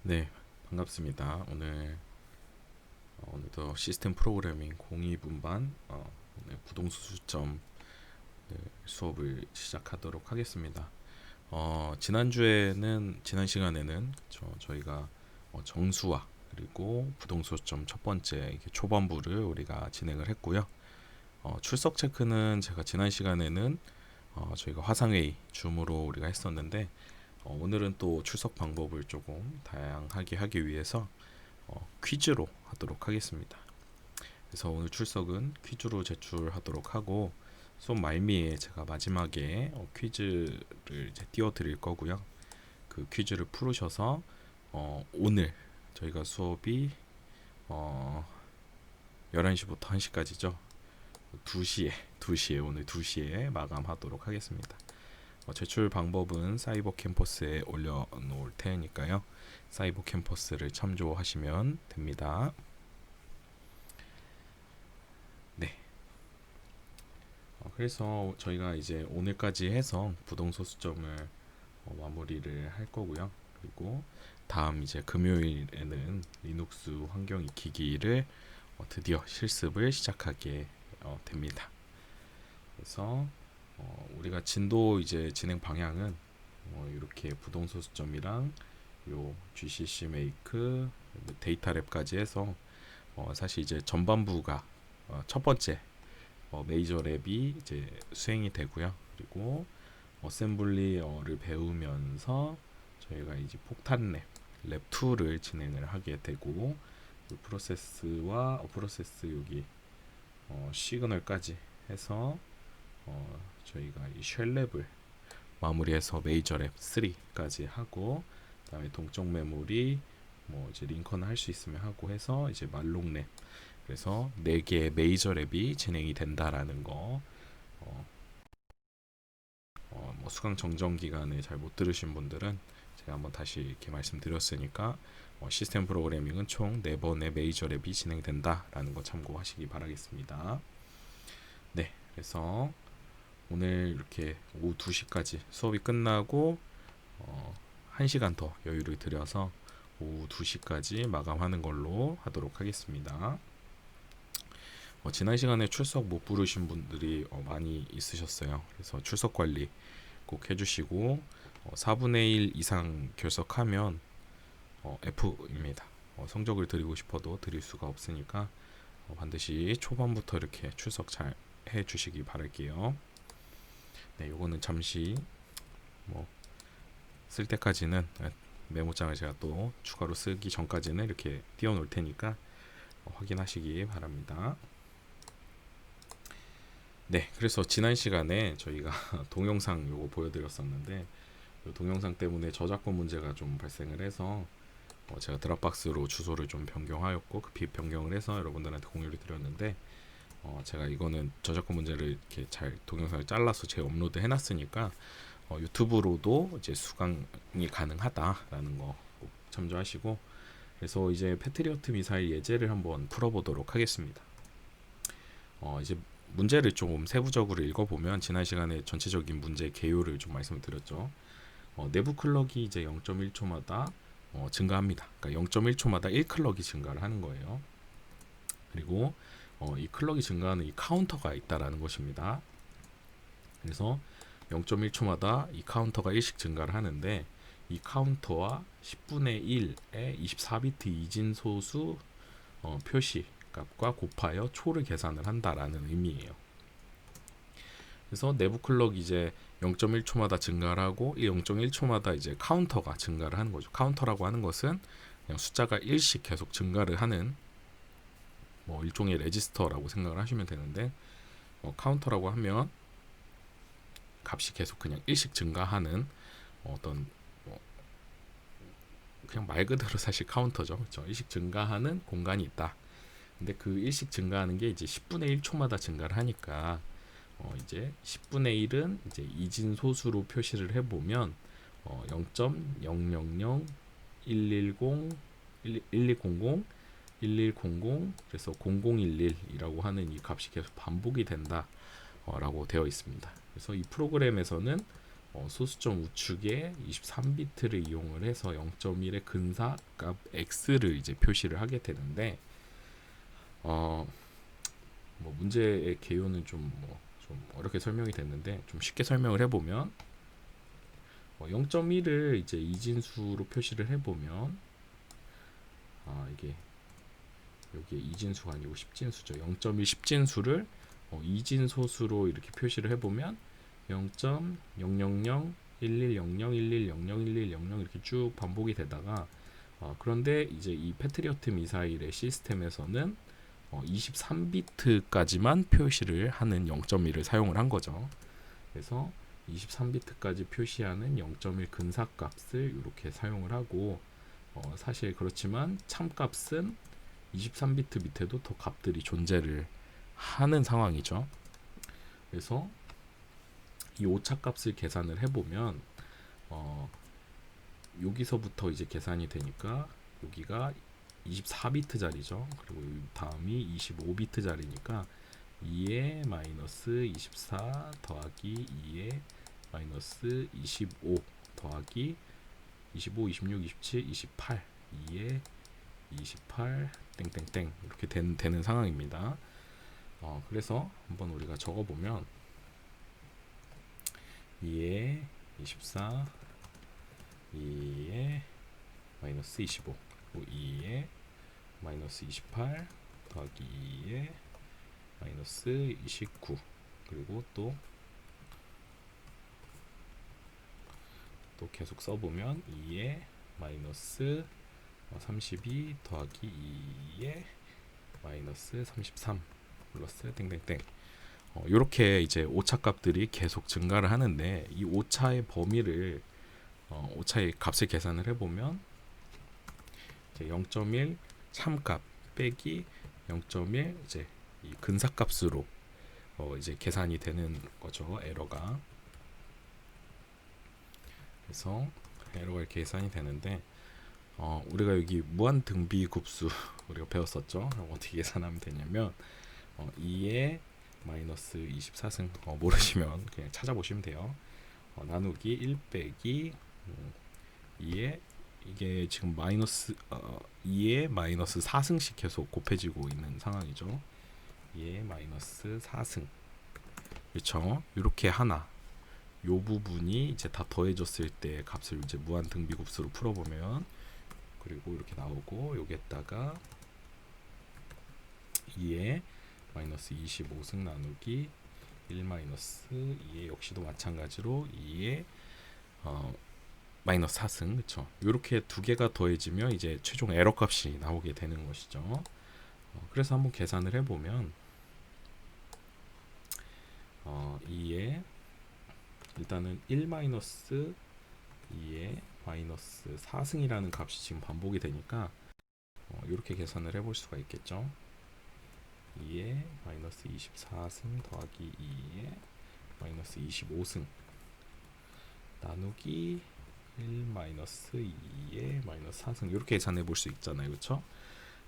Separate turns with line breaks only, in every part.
네, 반갑습니다. 오늘도 시스템 프로그래밍 02분반 오늘 부동수 수점 수업을 시작하도록 하겠습니다. 지난 시간에는 저희가 정수화 그리고 부동수점 첫 번째 이렇게 초반부를 우리가 진행을 했고요. 출석 체크는 제가 지난 시간에는 저희가 화상회의 줌으로 우리가 했었는데 오늘은 또 출석 방법을 조금 다양하게 하기 위해서 퀴즈로 하도록 하겠습니다. 그래서 오늘 출석은 퀴즈로 제출하도록 하고 수업 말미에 제가 마지막에 퀴즈를 이제 띄워드릴 거고요. 그 퀴즈를 풀으셔서 오늘 저희가 수업이 어, 11시부터 1시까지죠. 2시에 오늘 2시에 마감하도록 하겠습니다. 제출 방법은 사이버 캠퍼스에 올려놓을 테니까요. 사이버 캠퍼스를 참조하시면 됩니다. 네. 그래서 저희가 이제 오늘까지 해서 부동소수점을 마무리를 할 거고요. 그리고 다음 이제 금요일에는 리눅스 환경 익히기를 드디어 실습을 시작하게 됩니다. 그래서 우리가 진도 이제 진행 방향은 이렇게 부동소수점이랑 요 GCC 메이크 데이터랩까지 해서 사실 이제 전반부가 첫 번째 메이저 랩이 이제 수행이 되고요. 그리고 어셈블리를 배우면서 저희가 이제 폭탄 랩 2를 진행을 하게 되고 그 프로세스 여기 시그널까지 해서 저희가 이 쉘랩을 마무리해서 메이저 랩 3까지 하고 그다음에 동적 메모리 뭐 이제 링컨 할 수 있으면 하고 해서 이제 말롱 랩 그래서 4개의 메이저 랩이 진행이 된다라는 거 뭐 수강 정정 기간에 잘 못 들으신 분들은 제가 한번 다시 이렇게 말씀드렸으니까 시스템 프로그래밍은 총 4번의 메이저 랩이 진행된다라는 거 참고하시기 바라겠습니다. 네, 그래서 오늘 이렇게 오후 2시까지 수업이 끝나고 1시간 더 여유를 들여서 오후 2시까지 마감하는 걸로 하도록 하겠습니다. 지난 시간에 출석 못 부르신 분들이 많이 있으셨어요. 그래서 출석 관리 꼭 해주시고 4분의 1 이상 결석하면 F입니다. 성적을 드리고 싶어도 드릴 수가 없으니까 반드시 초반부터 이렇게 출석 잘 해주시기 바랄게요. 네, 요거는 잠시 쓸 때까지는 메모장을 제가 또 추가로 쓰기 전까지는 이렇게 띄워놓을 테니까 확인하시기 바랍니다. 네, 그래서 지난 시간에 저희가 동영상 요거 보여드렸었는데 동영상 때문에 저작권 문제가 좀 발생을 해서 제가 드랍박스로 주소를 좀 변경하였고 그 변경을 해서 여러분들한테 공유를 드렸는데 제가 이거는 저작권 문제를 이렇게 잘 동영상을 잘라서 재업로드 해놨으니까 유튜브로도 이제 수강이 가능하다라는 거 꼭 참조하시고 그래서 이제 패트리어트 미사일 예제를 한번 풀어보도록 하겠습니다. 이제 문제를 좀 세부적으로 읽어보면 지난 시간에 전체적인 문제 개요를 좀 말씀을 드렸죠. 내부 클럭이 이제 0.1초마다 증가합니다. 그러니까 0.1초마다 1클럭이 증가를 하는 거예요. 그리고 이 클럭이 증가하는 이 카운터가 있다라는 것입니다. 그래서 0.1초마다 이 카운터가 1씩 증가를 하는데 이 카운터와 10분의 1의 24비트 이진소수 표시 값과 곱하여 초를 계산을 한다라는 의미예요. 그래서 내부 클럭 이제 0.1초마다 증가를 하고 이 0.1초마다 이제 카운터가 증가를 하는 거죠. 카운터라고 하는 것은 그냥 숫자가 1씩 계속 증가를 하는 뭐 일종의 레지스터라고 생각을 하시면 되는데 카운터라고 하면 값이 계속 그냥 1씩 증가하는 어떤 그냥 말 그대로 사실 카운터죠. 그렇죠? 1씩 증가하는 공간이 있다. 근데 그 1씩 증가하는 게 이제 10분의 1초마다 증가를 하니까 이제 10분의 1은 이제 이진 소수로 표시를 해보면 0.000 110 1200 1100 그래서 0011이라고 하는 이 값이 계속 반복이 된다 라고 되어 있습니다. 그래서 이 프로그램에서는 소수점 우측에 23비트를 이용을 해서 0.1의 근사값 x를 이제 표시를 하게 되는데 뭐 문제의 개요는 좀 어렵게 설명이 됐는데 좀 쉽게 설명을 해보면 0.1을 이제 이진수로 표시를 해보면 이게 여기에 이진수가 아니고 십진수죠. 0.1 십진수를 이진소수로 이렇게 표시를 해보면 0.000110011001100 이렇게 쭉 반복이 되다가 그런데 이제 이 패트리어트 미사일의 시스템에서는 23비트까지만 표시를 하는 0.1을 사용을 한 거죠. 그래서 23비트까지 표시하는 0.1 근사값을 이렇게 사용을 하고 사실 그렇지만 참값은 23비트 밑에도 더 값들이 존재를 하는 상황이죠. 그래서 이 오차값을 계산을 해보면 여기서부터 이제 계산이 되니까 여기가 24비트짜리죠. 그리고 다음이 25비트짜리니까 2에 마이너스 24 더하기 2에 마이너스 25 더하기 25, 26, 27, 28 2에 28 땡땡땡 이렇게 되는 상황입니다. 그래서 한번 우리가 적어보면 2에 24 2에 마이너스 25 그리고 2에 마이너스 28 더하기 2에 마이너스 29 그리고 또 계속 써보면 2에 마이너스 32 더하기 2에 마이너스 33 플러스 땡땡땡 이렇게 이제 오차값들이 계속 증가를 하는데 이 오차의 범위를 오차의 값을 계산을 해보면 0.1 참값 빼기 0.1 이제 이 근사값으로 이제 계산이 되는 거죠. 에러가. 그래서 에러가 이렇게 계산이 되는데 우리가 여기 무한 등비 급수 우리가 배웠었죠. 어떻게 계산하면 되냐면 2에 마이너스 24승 모르시면 그냥 찾아보시면 돼요. 나누기 1 빼기 2에 이게 지금 마이너스 2에 마이너스 4승씩 계속 곱해지고 있는 상황이죠. 2에 마이너스 4승 그렇죠. 이렇게 하나 요 부분이 이제 다 더해졌을 때 값을 이제 무한 등비급수로 풀어보면 그리고 이렇게 나오고 여기에다가 2에 마이너스 25승 나누기 1 마이너스 2에 역시도 마찬가지로 2에 마이너스 4승 그쵸. 이렇게 두 개가 더해지면 이제 최종 에러 값이 나오게 되는 것이죠. 그래서 한번 계산을 해보면 2에 일단은 1 마이너스 2에 마이너스 4승이라는 값이 지금 반복이 되니까 이렇게 계산을 해볼 수가 있겠죠. 2에 마이너스 24승 더하기 2에 마이너스 25승 나누기 1 마이너스 2에 마이너스 4승 이렇게 계산해 볼 수 있잖아요. 그렇죠?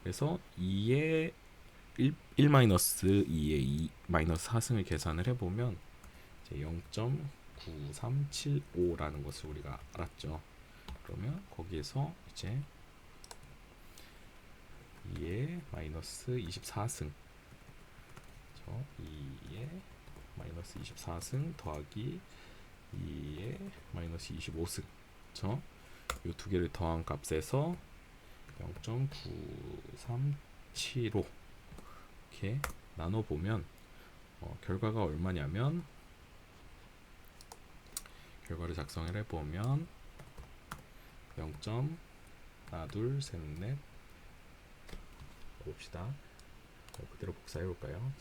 그래서 2에 1 마이너스 2에 2 마이너스 4승을 계산을 해보면 0.9375라는 것을 우리가 알았죠. 그러면 거기에서 이제 2에 마이너스 24승 2에 마이너스 24승 더하기 2에 마이너스 25승 그쵸? 이 두 개를 더한 값에서 0.9375 이렇게 나눠보면 결과가 얼마냐면 결과를 작성을 해보면 0. 하나 둘 셋 넷 봅시다. 그대로 복사해 볼까요?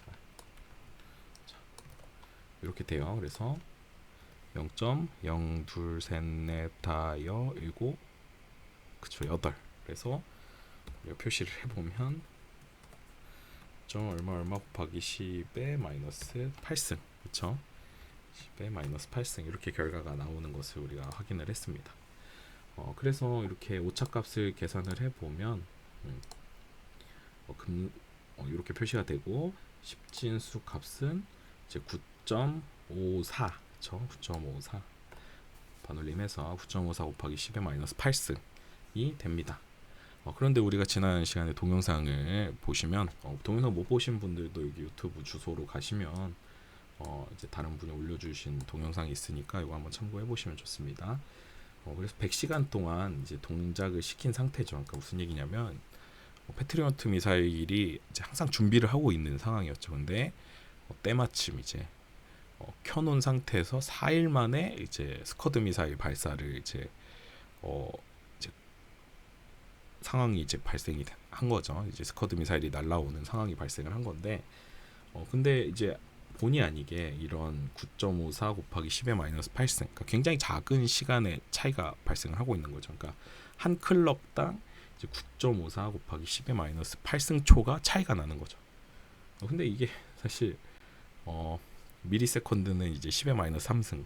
자, 이렇게 돼요. 그래서 0.0 둘 셋 넷 다여 일곱 그쵸 8 그래서 표시를 해보면 점 얼마 곱하기 10의 마이너스 8승 그쵸 10의 마이너스 8승 이렇게 결과가 나오는 것을 우리가 확인을 했습니다. 그래서 이렇게 오차값을 계산을 해보면 이렇게 표시가 되고 십진수 값은 이제 9.54 그쵸 9.54 반올림해서 9.54 곱하기 10의 마이너스 8승이 됩니다. 그런데 우리가 지난 시간에 동영상을 보시면 동영상 못 보신 분들도 여기 유튜브 주소로 가시면 이제 다른 분이 올려주신 동영상이 있으니까 이거 한번 참고해 보시면 좋습니다. 그래서 100시간 동안 이제 동작을 시킨 상태죠. 그러니까 무슨 얘기냐면 패트리어트 미사일이 이제 항상 준비를 하고 있는 상황이었죠. 근데 때마침 이제 켜놓은 상태에서 4일 만에 이제 스커드 미사일 발사를 이제 상황이 이제 발생이 한 거죠. 이제 스커드 미사일이 날라오는 상황이 발생을 한 건데, 근데 이제 본의 아니게 이런 9.54 곱하기 10의 마이너스 8승, 그러니까 굉장히 작은 시간의 차이가 발생을 하고 있는 거죠. 그러니까 한 클럭당 이제 9.54 곱하기 10의 마이너스 8승초가 차이가 나는 거죠. 근데 이게 사실 미리세컨드는 이제 10의 마이너스 3승,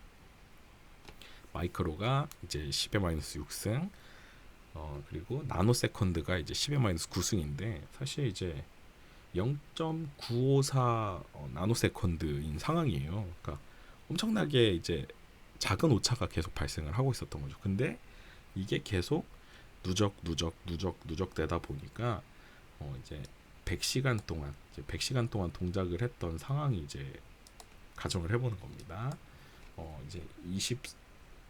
마이크로가 이제 10의 마이너스 6승, 그리고 나노세컨드가 이제 10의 마이너스 9승인데 사실 이제 0.954 나노세컨드인 상황이에요. 그러니까 엄청나게 이제 작은 오차가 계속 발생을 하고 있었던 거죠. 근데 이게 계속 누적 되다 보니까 이제 100시간 동안 동작을 했던 상황이 이제 가정을 해보는 겁니다. 이제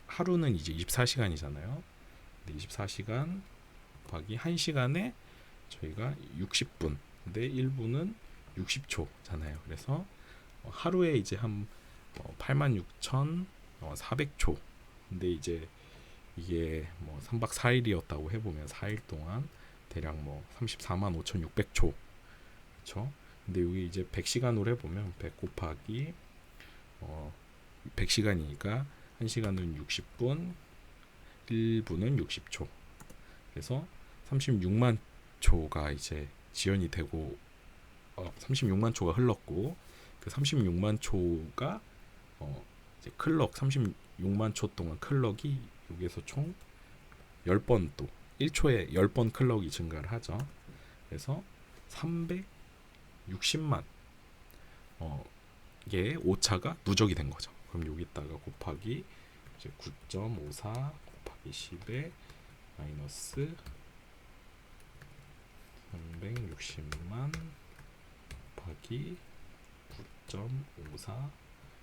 하루는 이제 24시간이잖아요. 24시간 곱하기 1시간에 저희가 60분, 근데 1분은 60초잖아요. 그래서 하루에 이제 한 86,400초. 근데 이제 이게 뭐 3박 4일이었다고 해보면 4일 동안 대략 뭐 345,600초. 그렇죠? 근데 여기 이제 100시간으로 해보면 100 곱하기 100시간이니까 1시간은 60분, 1분은 60초. 그래서 36만 초가 이제 지연이 되고 36만 초가 흘렀고, 그 36만 초가 이제 클럭 36만 초 동안 클럭이 여기에서 총 10번, 또 1초에 10번 클럭이 증가를 하죠. 그래서 360만 의 오차가 누적이 된 거죠. 그럼 여기다가 곱하기 이제 9.54 곱하기 10의 마이너스 360만 곱하기 9.54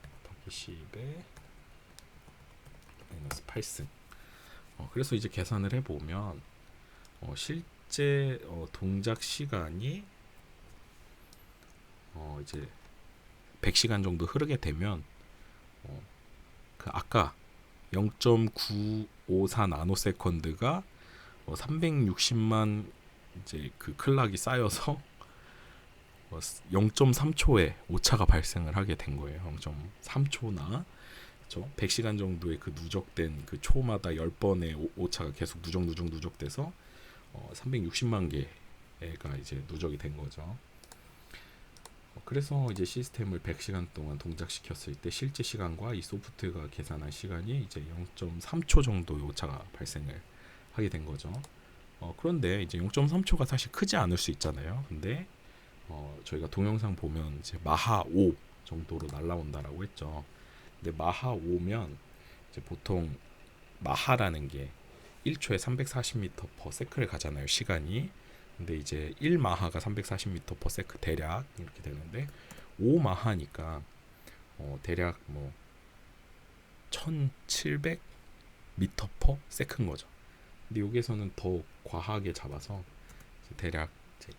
곱하기 10의 마이너스 8승. 그래서 이제 계산을 해보면 실제 동작 시간이 이제 100시간 정도 흐르게 되면 그 아까 0.954 나노세컨드가 360만 이제 그 클락이 쌓여서 0.3초의 오차가 발생을 하게 된 거예요. 0.3초나 100시간 정도의 그 누적된 그 초마다 10번의 오차가 계속 누적돼서 360만 개가 이제 누적이 된 거죠. 그래서 이제 시스템을 100시간 동안 동작시켰을 때 실제 시간과 이 소프트웨어가 계산한 시간이 이제 0.3초 정도의 오차가 발생을 하게 된 거죠. 그런데 이제 0.3초가 사실 크지 않을 수 있잖아요. 근데 저희가 동영상 보면 이제 마하 5 정도로 날라온다라고 했죠. 근데 마하 5면 이제 보통 마하라는 게 1초에 340m/s를 가잖아요, 시간이. 근데 이제 1마하가 340m/s 대략 이렇게 되는데 5마하니까 대략 뭐 1700m/s인 거죠. 근데 여기에서는 더 과하게 잡아서 대략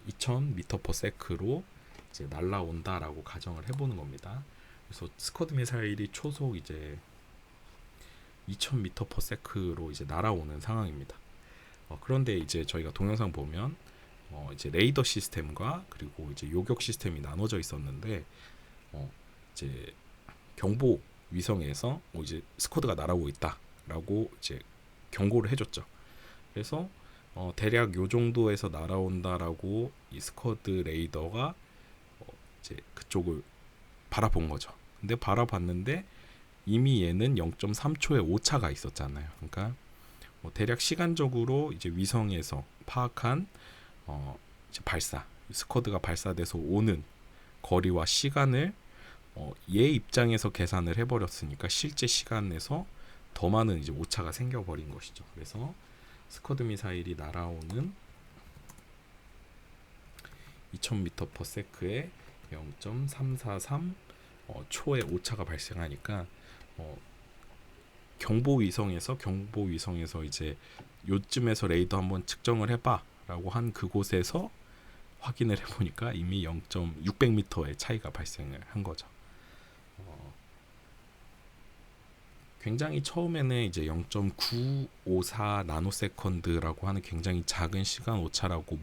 2000m/s로 이제 날라온다라고 가정을 해보는 겁니다. 그래서 스커드 미사일이 초속 이제 2000m/s로 이제 날아오는 상황입니다. 그런데 이제 저희가 동영상 보면 이제 레이더 시스템과 그리고 이제 요격 시스템이 나눠져 있었는데 이제 경보 위성에서 이제 스쿼드가 날아오고 있다라고 이제 경고를 해줬죠. 그래서 대략 요 정도에서 날아온다라고 이 스쿼드 레이더가 이제 그쪽을 바라본 거죠. 근데 바라봤는데 이미 얘는 0.3초의 오차가 있었잖아요. 그러니까 대략 시간적으로 이제 위성에서 파악한 이제 스쿼드가 발사돼서 오는 거리와 시간을 얘 입장에서 계산을 해버렸으니까 실제 시간에서 더 많은 이제 오차가 생겨버린 것이죠. 그래서 스쿼드 미사일이 날아오는 2000m/s에 0.343 초의 오차가 발생하니까 경보 위성에서 이제 요쯤에서 레이더 한번 측정을 해봐라고 한 그곳에서 확인을 해보니까 이미 0.600m의 차이가 발생을 한 거죠. 굉장히 처음에는 이제 0.954 나노세컨드라고 하는 굉장히 작은 시간 오차라고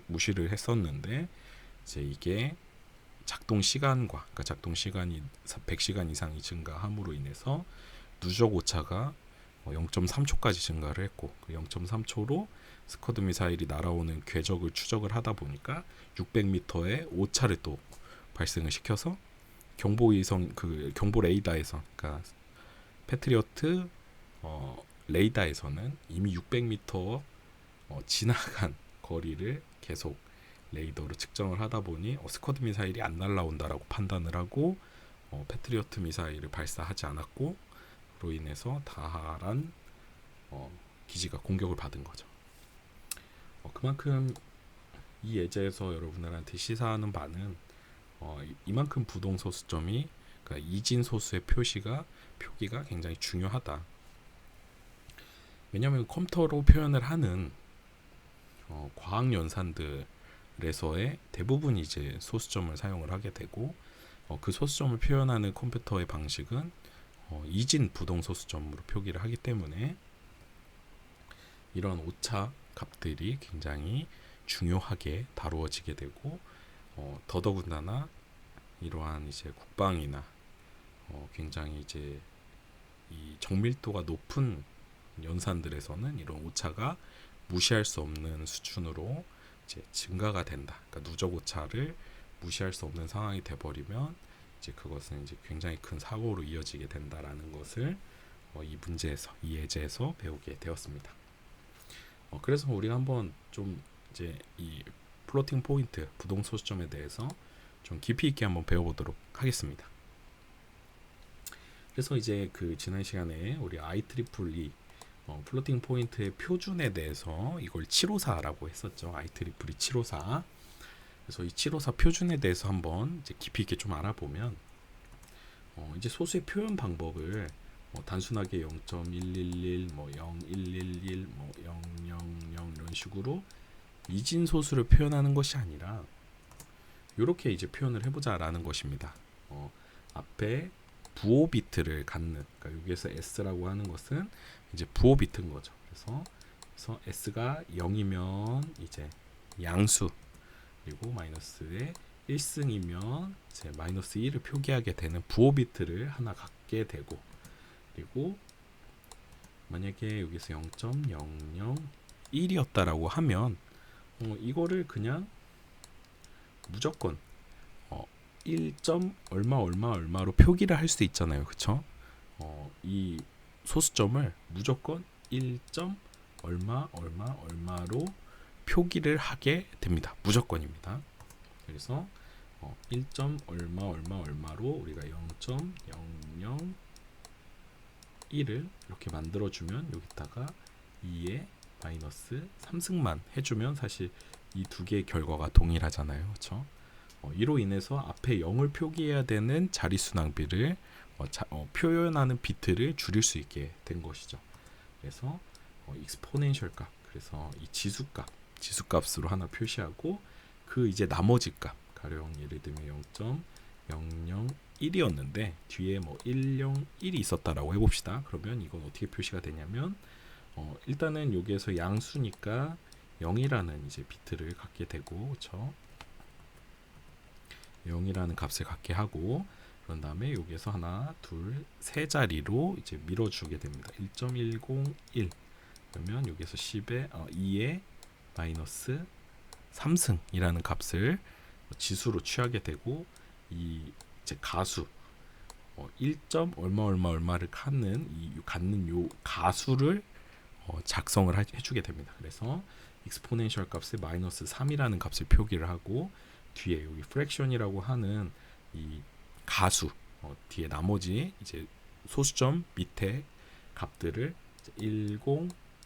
무시를 했었는데, 이제 이게 작동 시간과, 그러니까 작동 시간이 100시간 이상이 증가함으로 인해서 누적 오차가 0.3초까지 증가를 했고, 그 0.3초로 스쿼드 미사일이 날아오는 궤적을 추적을 하다 보니까 600m의 오차를 또 발생을 시켜서 경보 레이더에서, 그러니까 패트리어트 레이더에서는 이미 600m 지나간 거리를 계속 레이더로 측정을 하다 보니 스쿼드 미사일이 안 날아온다라고 판단을 하고 패트리어트 미사일을 발사하지 않았고, 그로 인해서 다하란 기지가 공격을 받은 거죠. 그만큼 이 예제에서 여러분들한테 시사하는 바는 이만큼 부동 소수점이, 그러니까 이진 소수의 표기가 굉장히 중요하다. 왜냐하면 컴퓨터로 표현을 하는 과학 연산들에서의 대부분 이제 소수점을 사용을 하게 되고, 그 소수점을 표현하는 컴퓨터의 방식은 이진 부동 소수점으로 표기를 하기 때문에 이런 오차 값들이 굉장히 중요하게 다루어지게 되고, 더더군다나 이러한 이제 국방이나 굉장히 이제 이 정밀도가 높은 연산들에서는 이런 오차가 무시할 수 없는 수준으로 이제 증가가 된다. 그러니까 누적 오차를 무시할 수 없는 상황이 돼버리면 이제 그것은 이제 굉장히 큰 사고로 이어지게 된다라는 것을 이 예제에서 배우게 되었습니다. 그래서 우리가 한번 좀 이제 이 플로팅 포인트 부동 소수점에 대해서 좀 깊이 있게 한번 배워보도록 하겠습니다. 그래서 이제 그 지난 시간에 우리 IEEE 플로팅 포인트의 표준에 대해서 이걸 754라고 했었죠. IEEE 754. 그래서 이 754 표준에 대해서 한번 이제 깊이 있게 좀 알아보면 이제 소수의 표현 방법을 단순하게 0.111, 0111, 000 이런 식으로 이진 소수를 표현하는 것이 아니라 이렇게 이제 표현을 해보자라는 것입니다. 앞에 부호 비트를 갖는, 그러니까 여기에서 S라고 하는 것은 이제 부호 비트인 거죠. 그래서 S가 0이면 이제 양수, 그리고 마이너스의 1승이면 이제 마이너스 1을 표기하게 되는 부호 비트를 하나 갖게 되고, 그리고 만약에 여기서 0.001이었다라고 하면 이거를 그냥 무조건 1. 얼마로 표기를 할 수 있잖아요. 그쵸? 이 소수점을 무조건 1. 얼마로 표기를 하게 됩니다. 무조건입니다. 그래서 1. 얼마로 우리가 0.001을 이렇게 만들어주면 여기다가 2의 마이너스 3승만 해주면 사실 이 두 개의 결과가 동일하잖아요. 그렇죠? 이로 인해서 앞에 0을 표기해야 되는 자릿수 낭비를 표현하는 비트를 줄일 수 있게 된 것이죠. 그래서 익스포넨셜 값, 그래서 이 지수값으로 하나 표시하고, 그 이제 나머지 값, 가령 예를 들면 0.001이었는데 뒤에 101이 있었다라고 해봅시다. 그러면 이건 어떻게 표시가 되냐면 일단은 여기에서 양수니까 0이라는 이제 비트를 갖게 되고, 그렇죠? 0이라는 값을 갖게 하고, 그런 다음에 여기에서 하나, 둘, 세 자리로 이제 밀어주게 됩니다. 1.101 그러면 여기에서 2의 마이너스 3승이라는 값을 지수로 취하게 되고, 이 이제 가수 1. 얼마를 갖는 요 가수를 작성을 해주게 됩니다. 그래서 익스포넨셜 값을 마이너스 3이라는 값을 표기를 하고, 뒤에 여기 프랙션이라고 하는 이 가수 뒤에 나머지 이제 소수점 밑에 값들을 10,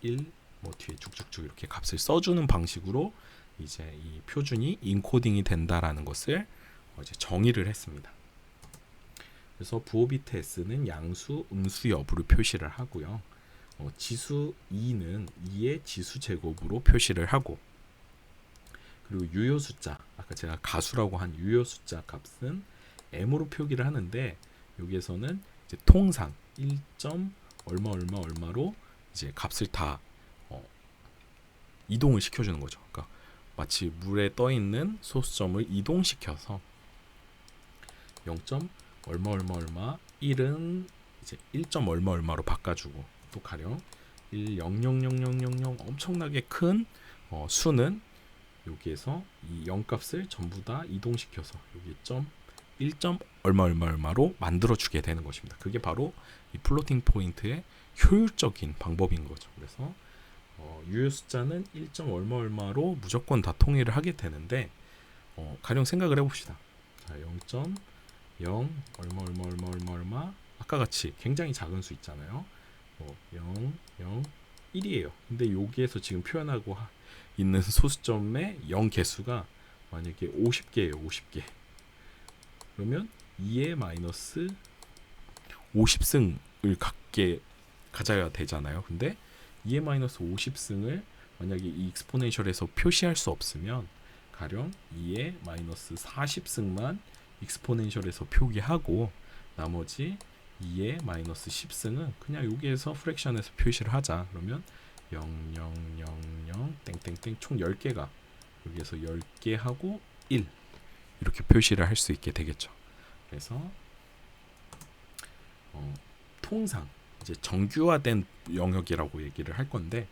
1 뭐 뒤에 쭉쭉쭉 이렇게 값을 써주는 방식으로 이제 이 표준이 인코딩이 된다라는 것을 이제 정의를 했습니다. 그래서 부호 비트 s는 양수, 음수 여부를 표시를 하고요. 지수 2는 2의 지수 제곱으로 표시를 하고, 그리고 유효 숫자, 아까 제가 가수라고 한 유효 숫자 값은 m으로 표기를 하는데, 여기에서는 이제 통상 1. 얼마 얼마 얼마로 이제 값을 다 이동을 시켜주는 거죠. 그러니까 마치 물에 떠 있는 소수점을 이동시켜서 0. 얼마 얼마 얼마 1은 이제 1. 얼마 얼마로 바꿔주고, 또 가령 1 0 0 0 0 0 0 엄청나게 큰 수는 여기에서 이 0 값을 전부 다 이동시켜서 여기 1. 얼마 얼마 얼마로 만들어 주게 되는 것입니다. 그게 바로 이 플로팅 포인트의 효율적인 방법인 거죠. 그래서 유효 숫자는 1. 얼마 얼마로 무조건 다 통일을 하게 되는데, 가령 생각을 해봅시다. 자, 0. 얼마 얼마 얼마 얼마 얼마, 아까 같이 굉장히 작은 수 있잖아요. 0, 0, 1이에요. 근데 여기에서 지금 표현하고 있는 소수점의 0 개수가 만약에 50개예요. 50개. 그러면 2의 마이너스 50승을 가져야 되잖아요. 근데 2의 마이너스 50승을 만약에 이 익스포넨셜에서 표시할 수 없으면 가령 2의 마이너스 40승만 익스포넨셜에서 표기하고, 나머지 2의 마이너스 10승은 그냥 여기에서 프랙션에서 표시를 하자. 그러면 0, 0, 0, 0, 땡땡땡 총 10개가 여기에서 10개 하고 1 이렇게 표시를 할 수 있게 되겠죠. 그래서 통상 이제 정규화된 영역이라고 얘기를 할 건데,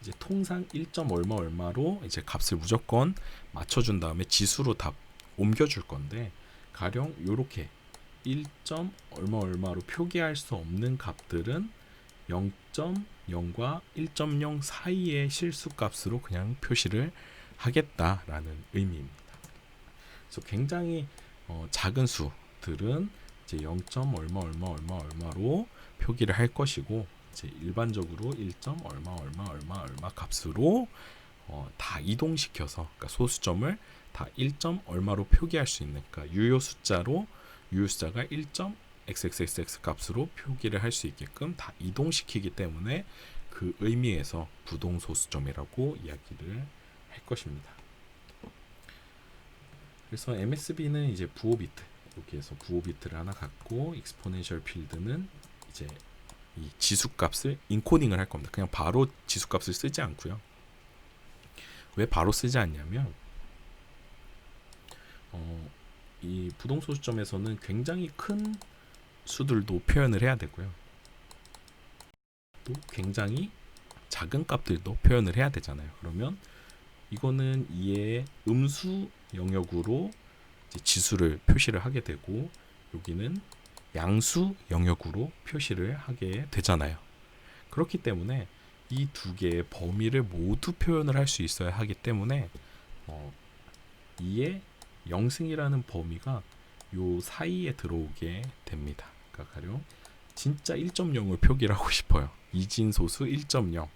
이제 통상 1. 얼마 얼마로 이제 값을 무조건 맞춰준 다음에 지수로 다 옮겨줄 건데, 가령 이렇게 1. 얼마 얼마로 표기할 수 없는 값들은 0.0과 1.0 사이의 실수값으로 그냥 표시를 하겠다라는 의미입니다. 그래서 굉장히 작은 수들은 이제 0. 얼마 얼마 얼마 얼마로 표기를 할 것이고, 이제 일반적으로 1. 얼마 얼마 얼마 얼마 값으로 다 이동시켜서, 그러니까 소수점을 다 1. 얼마로 표기할 수 있는, 그러니까 유효 숫자가 1. xxx 값으로 표기를 할 수 있게끔 다 이동시키기 때문에 그 의미에서 부동소수점이라고 이야기를 할 것입니다. 그래서 MSB는 이제 부호 비트, 여기에서 부호 비트를 하나 갖고, 익스포넨셜 필드는 이제 이 지수값을 인코딩을 할 겁니다. 그냥 바로 지수값을 쓰지 않고요. 왜 바로 쓰지 않냐면, 이 부동소수점에서는 굉장히 큰 수들도 표현을 해야 되고요. 또 굉장히 작은 값들도 표현을 해야 되잖아요. 그러면 이거는 이의 음수 영역으로 이제 지수를 표시를 하게 되고, 여기는 양수 영역으로 표시를 하게 되잖아요. 그렇기 때문에 이 두 개의 범위를 모두 표현을 할 수 있어야 하기 때문에 이의 영승이라는 범위가 요 사이에 들어오게 됩니다. 그러니까 가령 진짜 1.0을 표기를 하고 싶어요. 이진소수 1.0.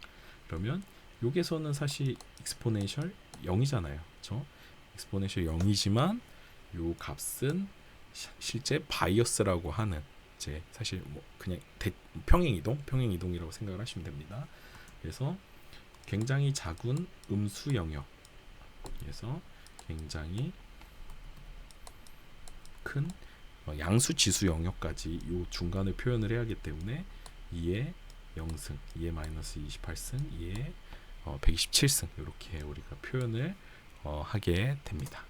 그러면 여기서는 사실 익스포넨셜 0이잖아요. 그렇죠? 익스포넨셜 0이지만 요 값은 실제 바이어스라고 하는, 이제 사실 뭐 그냥 평행이동이라고 생각을 하시면 됩니다. 그래서 굉장히 작은 음수 영역에서 굉장히 큰 양수 지수 영역까지 이 중간을 표현을 해야 하기 때문에 2의 0승, 2의 마이너스 28승, 2의 127승 이렇게 우리가 표현을 하게 됩니다.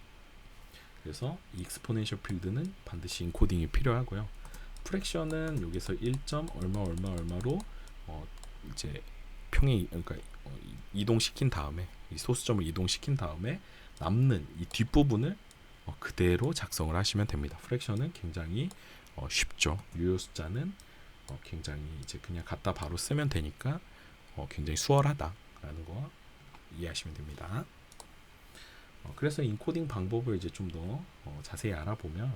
그래서 이 익스포넨셜 필드는 반드시 인코딩이 필요하고요. 프랙션은 여기서 1. 얼마 얼마 얼마로 이제 그러니까 이동시킨 다음에, 이 소수점을 이동시킨 다음에 남는 이 뒷부분을 그대로 작성을 하시면 됩니다. 프랙션은 굉장히 쉽죠. 유효 숫자는 굉장히 이제 그냥 갖다 바로 쓰면 되니까 굉장히 수월하다라는 거 이해하시면 됩니다. 그래서 인코딩 방법을 이제 좀 더 자세히 알아보면,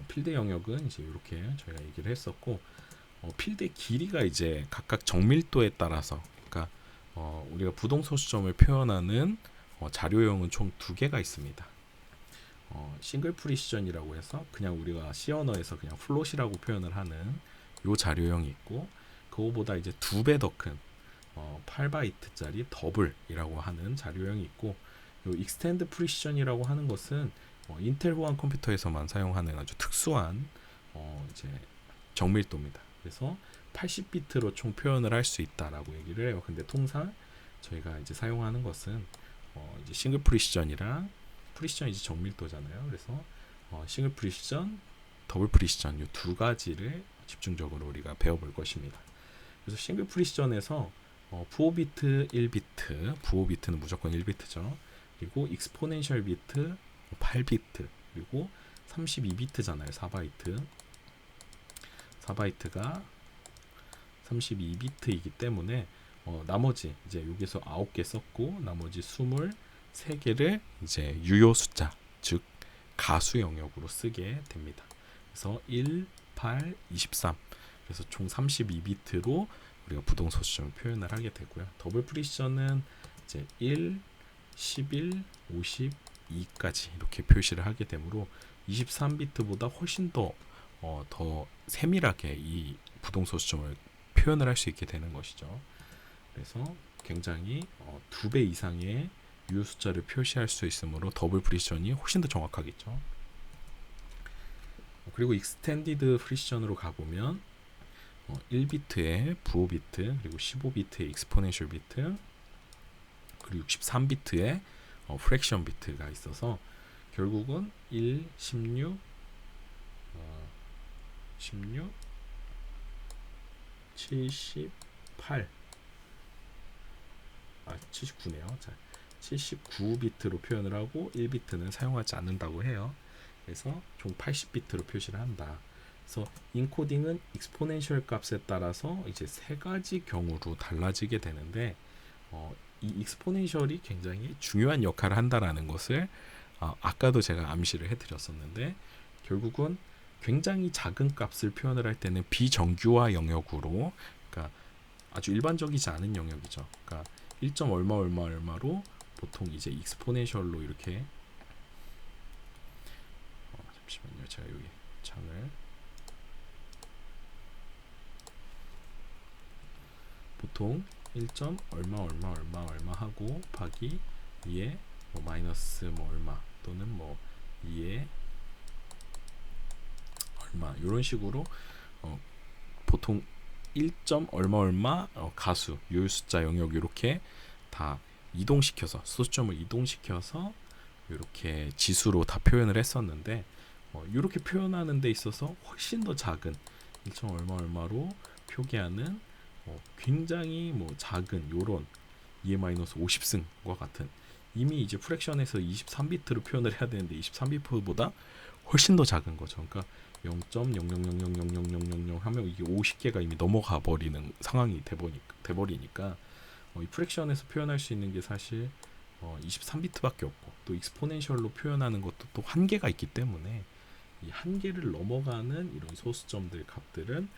필드 영역은 이제 이렇게 저희가 얘기를 했었고, 필드의 길이가 이제 각각 정밀도에 따라서, 그러니까 우리가 부동소수점을 표현하는 자료형은 총 두 개가 있습니다. 싱글 프리시전이라고 해서 그냥 우리가 C 언어에서 그냥 플롯이라고 표현을 하는 요 자료형이 있고, 그거보다 이제 2배 더 큰 8바이트짜리 더블이라고 하는 자료형이 있고, 요 익스텐드 프리시전이라고 하는 것은 인텔 호환 컴퓨터에서만 사용하는 아주 특수한 이제 정밀도입니다. 그래서 80비트로 총 표현을 할 수 있다라고 얘기를 해요. 근데 통상 저희가 이제 사용하는 것은 이제 싱글 프리시전이랑 프리시전 이제 정밀도잖아요. 그래서 싱글 프리시전, 더블 프리시전 이 두 가지를 집중적으로 우리가 배워볼 것입니다. 그래서 싱글 프리시전에서 부호 비트 1비트, 부호 비트는 무조건 1비트죠. 그리고 익스포넨셜 비트 8비트, 그리고 32비트잖아요. 4바이트. 4바이트가 32비트이기 때문에 나머지 이제 여기서 9개 썼고 나머지 23개를 이제 유효 숫자, 즉 가수 영역으로 쓰게 됩니다. 그래서 1, 8, 23. 그래서 총 32비트로 우리가 부동소수점을 표현을 하게 되고요. 더블 프리시전은 이제 1, 11, 52까지 이렇게 표시를 하게 되므로 23비트보다 훨씬 더 세밀하게 이 부동소수점을 표현을 할 수 있게 되는 것이죠. 그래서 굉장히 2배 이상의 유효 숫자를 표시할 수 있으므로 더블 프리시전이 훨씬 더 정확하겠죠. 그리고 익스텐디드 프리시전으로 가보면 1비트의 부호 비트, 그리고 15비트의 익스포넨셜 비트, 그리고 63비트의 프랙션 비트가 있어서 결국은 1, 16, 16, 78, 79네요. 자, 79비트로 표현을 하고 1비트는 사용하지 않는다고 해요. 그래서 총 80비트로 표시를 한다. 그래서 인코딩은 익스포넨셜 값에 따라서 이제 세 가지 경우로 달라지게 되는데 이 익스포넨셜이 굉장히 중요한 역할을 한다라는 것을 아까도 제가 암시를 해드렸었는데, 결국은 굉장히 작은 값을 표현을 할 때는 비정규화 영역으로, 그러니까 아주 일반적이지 않은 영역이죠. 그러니까 1. 얼마 얼마 얼마로 보통 이제 익스포넨셜로 이렇게 잠시만요. 제가 여기 창을 보통 1. 얼마 얼마 얼마 얼마 하고 곱하기 2에 뭐 마이너스 뭐 얼마 또는 뭐 2에 얼마 이런 식으로 보통 1. 얼마 얼마 가수 요율 숫자 영역 이렇게 다 이동시켜서 소수점을 이동시켜서 이렇게 지수로 다 표현을 했었는데 이렇게 표현하는 데 있어서 훨씬 더 작은 1. 얼마 얼마로 표기하는 굉장히 뭐 작은 요런 2-50승과 같은, 이미 이제 프랙션에서 23비트로 표현을 해야 되는데 23비트보다 훨씬 더 작은 거죠. 그러니까 0.00000000 하면 이게 50개가 이미 넘어가 버리는 상황이 돼버리니까 이 프랙션에서 표현할 수 있는 게 사실 23비트밖에 없고, 또 익스포넨셜로 표현하는 것도 또 한계가 있기 때문에 이 한계를 넘어가는 이런 소수점들 값들은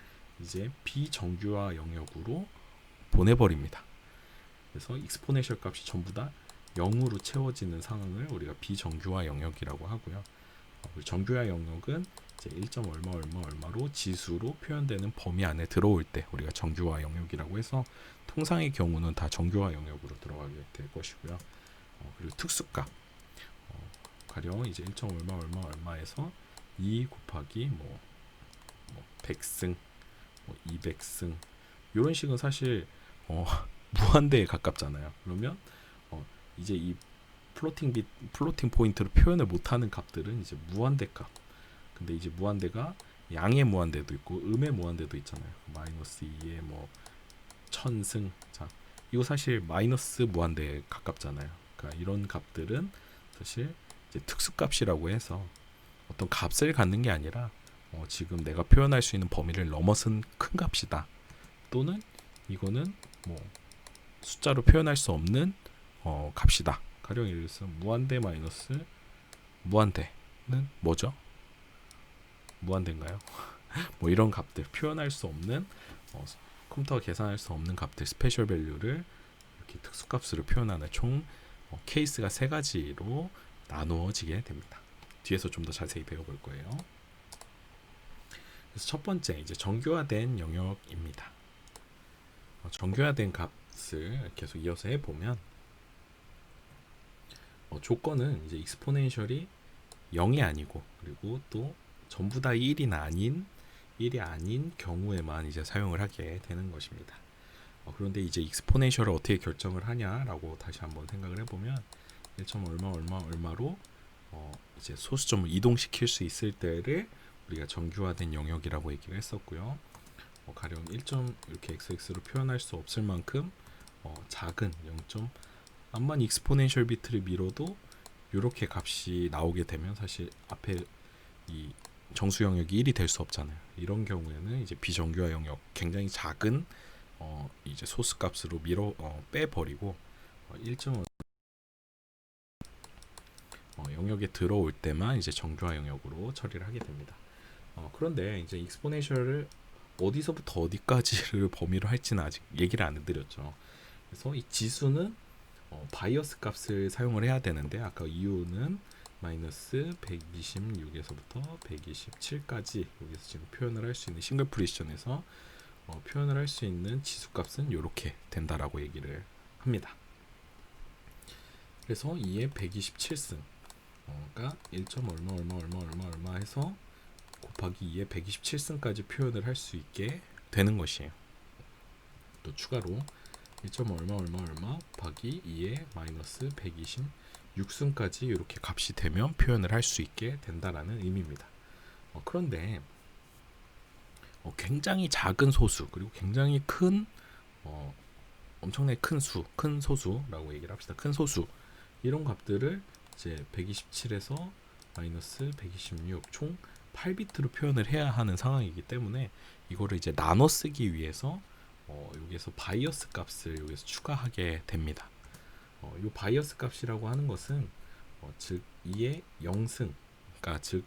이제 비정규화 영역으로 보내버립니다. 그래서 익스포넨셜 값이 전부 다 0으로 채워지는 상황을 우리가 비정규화 영역이라고 하고요. 정규화 영역은 이제 1. 얼마 얼마 얼마로 지수로 표현되는 범위 안에 들어올 때 우리가 정규화 영역이라고 해서, 통상의 경우는 다 정규화 영역으로 들어가게 될 것이고요. 그리고 특수값, 가령 이제 1. 얼마 얼마 얼마에서 2 곱하기 뭐 100승, 뭐 200승 이런 식은 사실 무한대에 가깝잖아요. 그러면 이제 이 플로팅 포인트로 표현을 못하는 값들은 이제 무한대 값. 근데 이제 무한대가 양의 무한대도 있고 음의 무한대도 있잖아요. 마이너스 2에 뭐 1000승. 자, 이거 사실 마이너스 무한대에 가깝잖아요. 그러니까 이런 값들은 사실 이제 특수값이라고 해서 어떤 값을 갖는 게 아니라 지금 내가 표현할 수 있는 범위를 넘어선 큰 값이다. 또는 이거는 뭐 숫자로 표현할 수 없는 값이다. 가령 예를 들어서 무한대 마이너스 무한대는 뭐죠? 무한대인가요? 뭐 이런 값들 표현할 수 없는 컴퓨터가 계산할 수 없는 값들 스페셜 밸류를 이렇게 특수값으로 표현하는 총 케이스가 세 가지로 나누어지게 됩니다. 뒤에서 좀 더 자세히 배워볼 거예요. 그래서 첫 번째 이제 정규화된 영역입니다. 정규화된 값을 계속 이어서 해보면 조건은 이제 익스포넨셜이 0이 아니고 그리고 또 전부 다 1이 아닌 경우에만 이제 사용을 하게 되는 것입니다. 그런데 이제 익스포넨셜을 어떻게 결정을 하냐라고 다시 한번 생각을 해보면 1. 얼마로 이제 소수점을 이동시킬 수 있을 때를 우리가 정규화된 영역이라고 얘기를 했었고요. 가령 1. 이렇게 xx로 표현할 수 없을 만큼 작은 0. 암만 익스포넨셜 비트를 밀어도 이렇게 값이 나오게 되면 사실 앞에 이 정수 영역이 1이 될 수 없잖아요. 이런 경우에는 이제 비정규화 영역 굉장히 작은 이제 소수 값으로 빼버리고 1. 영역에 들어올 때만 이제 정규화 영역으로 처리를 하게 됩니다. 그런데 이제 익스포넨셜을 어디서부터 어디까지를 범위로 할지는 아직 얘기를 안 해드렸죠. 그래서 이 지수는 바이어스 값을 사용을 해야 되는데 아까 이유는 마이너스 126에서부터 127까지 여기서 지금 표현을 할 수 있는 싱글 프리시전에서 표현을 할 수 있는 지수값은 이렇게 된다라고 얘기를 합니다. 그래서 2의 127승 가 1. 얼마 해서 곱하기 2의 127승까지 표현을 할 수 있게 되는 것이에요. 또 추가로 1. 얼마 곱하기 2의 마이너스 126승까지 이렇게 값이 되면 표현을 할 수 있게 된다라는 의미입니다. 그런데 굉장히 작은 소수 그리고 굉장히 큰 엄청나게 큰 소수라고 얘기를 합시다. 큰 소수 이런 값들을 이제 127에서 마이너스 126 총 8비트로 표현을 해야 하는 상황이기 때문에 이거를 이제 나눠 쓰기 위해서 여기에서 바이어스 값을 여기서 추가하게 됩니다. 이 바이어스 값이라고 하는 것은 즉 2의 0승 그러니까 즉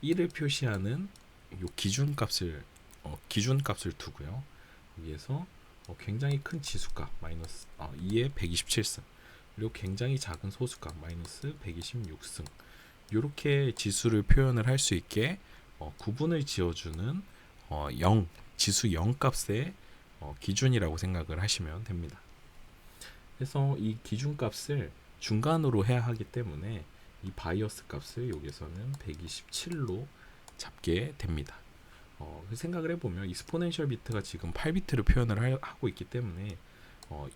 1을 표시하는 이 기준값을 두고요. 여기에서 굉장히 큰 지수값 마이너스 2의 127승 그리고 굉장히 작은 소수값 마이너스 126승 이렇게 지수를 표현을 할 수 있게 구분을 지어주는 0 지수 0 값의 기준이라고 생각을 하시면 됩니다. 그래서 이 기준값을 중간으로 해야 하기 때문에 이 바이어스 값을 여기서는 127로 잡게 됩니다. 생각을 해보면 익스포넨셜 비트가 지금 8비트를 표현을 하고 있기 때문에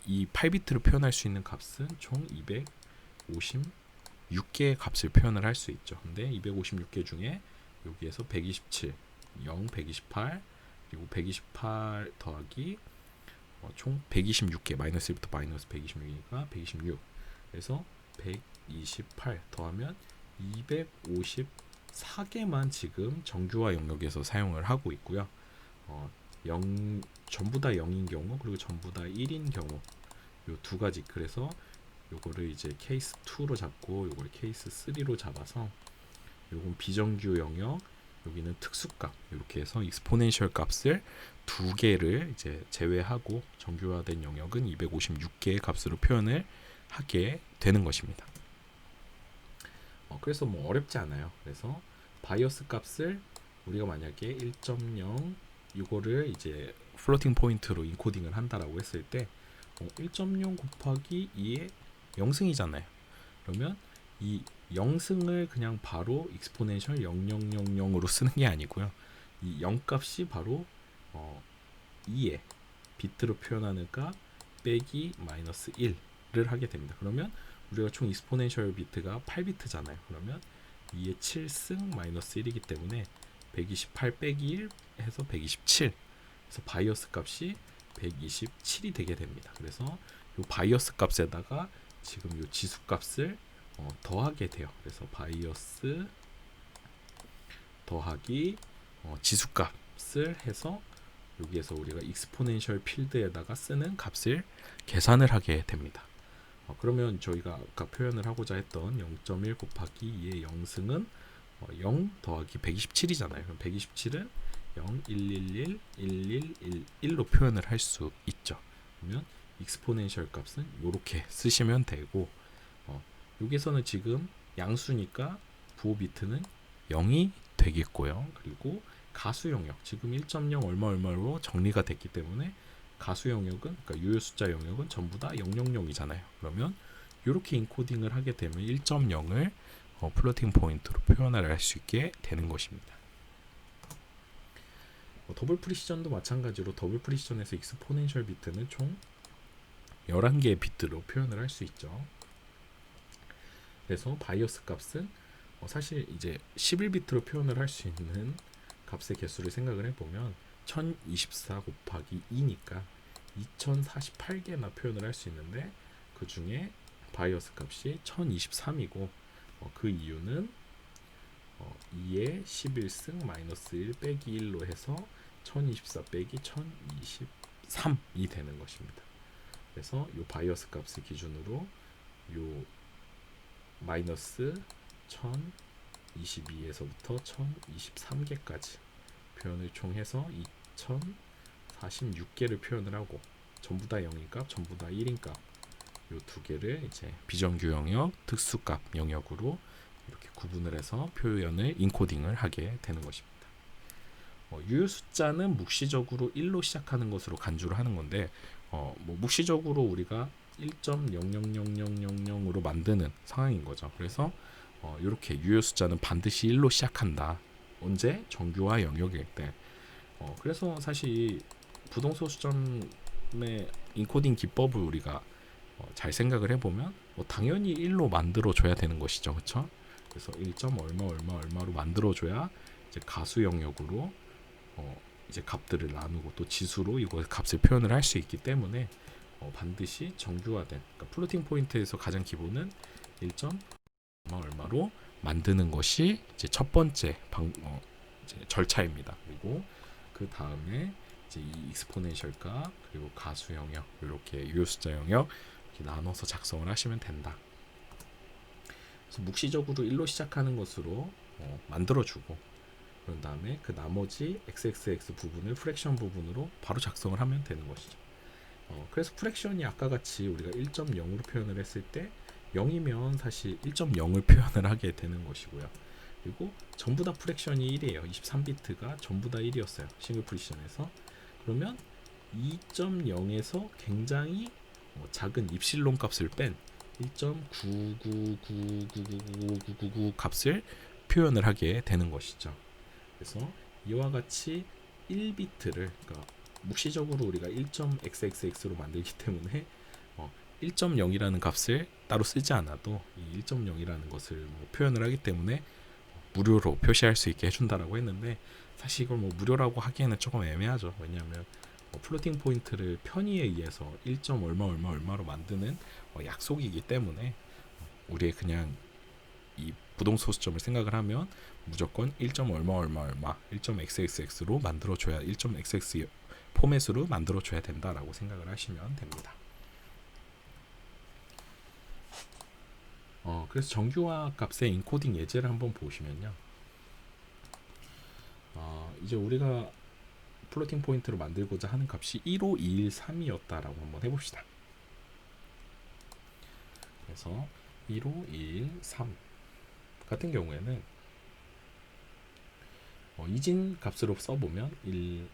이 8비트를 표현할 수 있는 값은 총 256개의 값을 표현을 할 수 있죠. 근데 256개 중에 여기에서 127, 0, 128 그리고 128 더하기 총 126개 마이너스 1부터 마이너스 126이니까 126 그래서 128 더하면 254개만 지금 정규화 영역에서 사용을 하고 있고요. 0 전부 다 0인 경우 그리고 전부 다 1인 경우 요 두 가지 그래서 요거를 이제 케이스 2로 잡고 요걸 케이스 3로 잡아서 요건 비정규 영역 여기는 특수값 이렇게 해서 익스포넨셜 값을 두 개를 이제 제외하고 정규화된 영역은 256개의 값으로 표현을 하게 되는 것입니다. 그래서 뭐 어렵지 않아요. 그래서 바이어스 값을 우리가 만약에 1.0 이거를 이제 플로팅 포인트로 인코딩을 한다라고 했을 때 1.0 곱하기 2의 0승이잖아요. 그러면 이 0승을 그냥 바로 익스포넨셜 0000으로 쓰는 게 아니고요. 이 0값이 바로 2의 비트로 표현하는 값 빼기 마이너스 1을 하게 됩니다. 그러면 우리가 총 익스포넨셜 비트가 8비트잖아요. 그러면 2의 7승 마이너스 1이기 때문에 128 빼기 1 해서 127 그래서 바이어스 값이 127이 되게 됩니다. 그래서 이 바이어스 값에다가 지금 이 지수 값을 더하게 돼요. 그래서 바이어스 더하기 지수 값을 해서 여기에서 우리가 익스포넨셜 필드에다가 쓰는 값을 계산을 하게 됩니다. 그러면 저희가 아까 표현을 하고자 했던 0.1 곱하기 2의 0승은 0 더하기 127이잖아요. 그럼 127은 0, 111, 1111로 표현을 할 수 있죠. 그러면 익스포넨셜 값은 이렇게 쓰시면 되고, 여기서는 지금 양수니까 부호 비트는 0이 되겠고요. 그리고 가수 영역, 지금 1.0 얼마 얼마로 정리가 됐기 때문에 가수 영역은, 그러니까 유효 숫자 영역은 전부 다 000이잖아요. 그러면 이렇게 인코딩을 하게 되면 1.0을 플로팅 포인트로 표현을 할 수 있게 되는 것입니다. 더블 프리시전도 마찬가지로 더블 프리시전에서 익스포넨셜 비트는 총 11개의 비트로 표현을 할 수 있죠. 그래서 바이어스 값은 사실 이제 11비트로 표현을 할 수 있는 값의 개수를 생각을 해보면 1024 곱하기 2니까 2048개나 표현을 할 수 있는데, 그 중에 바이어스 값이 1023이고 그 이유는 2의 11승 마이너스 1 빼기 1로 해서 1024 빼기 1023이 되는 것입니다. 그래서 이 바이어스 값을 기준으로 요 마이너스 1022에서부터 1023개까지 표현을 총해서 2046개를 표현을 하고, 전부 다 0인 값, 전부 다 1인 값, 요 두 개를 이제 비정규 영역, 특수값 영역으로 이렇게 구분을 해서 표현을 인코딩을 하게 되는 것입니다. 유효 숫자는 묵시적으로 1로 시작하는 것으로 간주를 하는 건데, 뭐 묵시적으로 우리가 1.000000으로 만드는 상황인 거죠. 그래서 이렇게 유효 숫자는 반드시 1로 시작한다. 언제? 정규화 영역일 때. 그래서 사실 부동소수점의 인코딩 기법을 우리가 잘 생각을 해보면 당연히 1로 만들어줘야 되는 것이죠. 그렇죠? 그래서 1. 얼마 얼마 얼마로 만들어줘야 이제 가수 영역으로 이제 값들을 나누고 또 지수로 이거 값을 표현을 할 수 있기 때문에 반드시 정규화된, 그러니까 플로팅 포인트에서 가장 기본은 1. 얼마 얼마로 만드는 것이 이제 첫 번째 이제 절차입니다. 그리고 그 다음에 이제 이 익스포넨셜 값 그리고 가수 영역, 이렇게 유효 숫자 영역 이렇게 나눠서 작성을 하시면 된다. 그래서 묵시적으로 1로 시작하는 것으로 만들어주고, 그런 다음에 그 나머지 xxx 부분을 프랙션 부분으로 바로 작성을 하면 되는 것이죠. 그래서 프랙션이 아까 같이 우리가 1.0으로 표현을 했을 때 0이면 사실 1.0을 표현을 하게 되는 것이고요. 그리고 전부 다 프랙션이 1이에요. 23비트가 전부 다 1이었어요. 싱글 프리시전에서. 그러면 2.0에서 굉장히 작은 입실론 값을 뺀 1.999999999 값을 표현을 하게 되는 것이죠. 그래서 이와 같이 1비트를, 그러니까 묵시적으로 우리가 1.xxx로 만들기 때문에 1.0이라는 값을 따로 쓰지 않아도 이 1.0이라는 것을 표현을 하기 때문에 무료로 표시할 수 있게 해준다라고 했는데, 사실 이걸 무료라고 하기에는 조금 애매하죠. 왜냐하면 플로팅 포인트를 편의에 의해서 1. 얼마 얼마 얼마로 만드는 약속이기 때문에 우리의 그냥 이 부동소수점을 생각을 하면 무조건 1. 얼마 얼마 얼마 1.xxx로 만들어줘야 1.xx 포맷으로 만들어줘야 된다라고 생각을 하시면 됩니다. 그래서 정규화 값의 인코딩 예제를 한번 보시면요. 이제 우리가 플로팅 포인트로 만들고자 하는 값이 15213이었다라고 한번 해봅시다. 그래서 15213 같은 경우에는 이진 값으로 써보면 1110,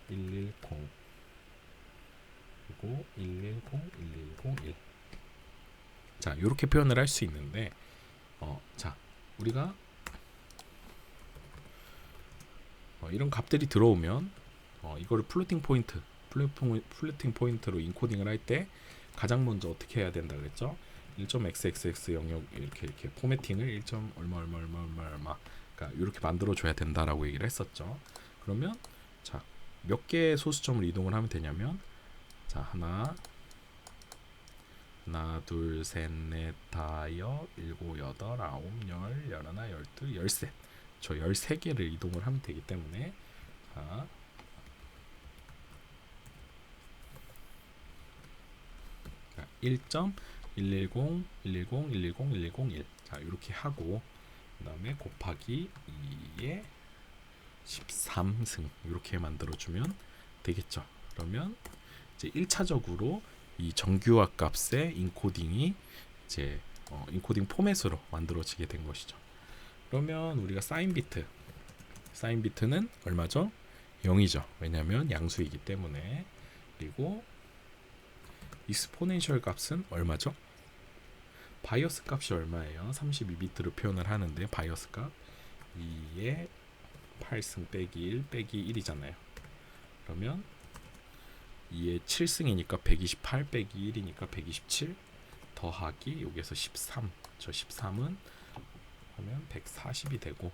110 그리고 110, 1101. 자, 이렇게 표현을 할 수 있는데, 자, 우리가 이런 값들이 들어오면 이거를 플로팅 포인트로 인코딩을 할 때 가장 먼저 어떻게 해야 된다 그랬죠? 1.xxx 영역 이렇게 포매팅을 1. 얼마 얼마 얼마 얼마 얼마, 그러니까 이렇게 만들어 줘야 된다라고 얘기를 했었죠. 그러면 자, 몇 개의 소수점을 이동을 하면 되냐면, 자, 하나 둘 셋 넷 다섯 일곱 여덟 아홉 열 열하나 열둘 열셋, 저 13개를 이동을 하면 되기 때문에, 자, 1.110 110 110 110 1. 자, 이렇게 하고 그 다음에 곱하기 2에 13승 이렇게 만들어주면 되겠죠. 그러면 이제 1차적으로 이 정규화 값의 인코딩이 이제 인코딩 포맷으로 만들어지게 된 것이죠. 그러면 우리가 사인 비트는 얼마죠? 0이죠. 왜냐하면 양수이기 때문에. 그리고 익스포넨셜 값은 얼마죠? 바이어스 값이 얼마예요? 32비트로 표현을 하는데 바이어스 값 2에 8승 빼기 1 빼기 1이잖아요. 그러면 2에 7승이니까 128 빼기 1이니까 127 더하기 여기에서 13. 저 13은 하면 140이 되고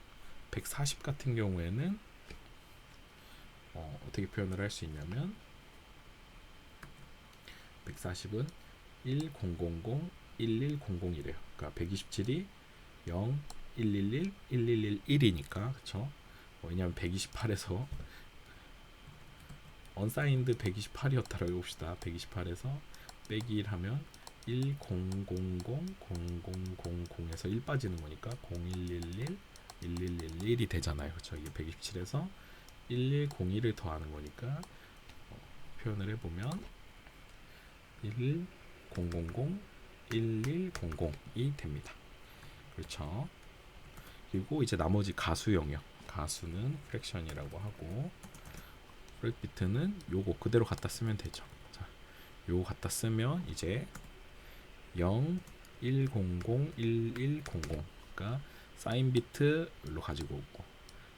140 같은 경우에는 어떻게 표현을 할 수 있냐면 140은 1000 1100이래요. 그러니까 127이 0 111 1111이니까 그쵸? 왜냐면 128에서 언사인드 128이었다라고 해봅시다. 128에서 빼기 1 하면 1000에서 1 빠지는 거니까 0111 1111이 되잖아요. 그쵸? 이게 127에서 1101을 더하는 거니까 표현을 해보면 1000 1100이 됩니다. 그렇죠? 그리고 이제 나머지 가수 영역, 가수는 프랙션이라고 하고 프랙 비트는 요거 그대로 갖다 쓰면 되죠. 자, 요거 갖다 쓰면 이제 0 100 1100 그러니까 사인 비트로 가지고 오고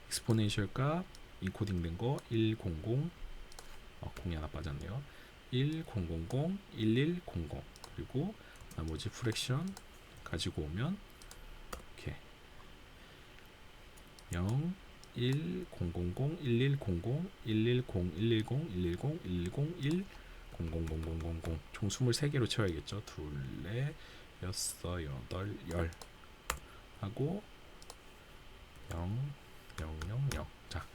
익스포넨셜 값 인코딩 된 거 100 공이 하나 빠졌네요. 1000 1100 그리고 나머지 프랙션 가지고 오면 이렇게 0 1 0 0 0 1100 110 110 110 110 1 00000 총 23개로 채워야겠죠. 둘, 넷, 여섯, 여덟, 열 하고 0 0 0 0. 자,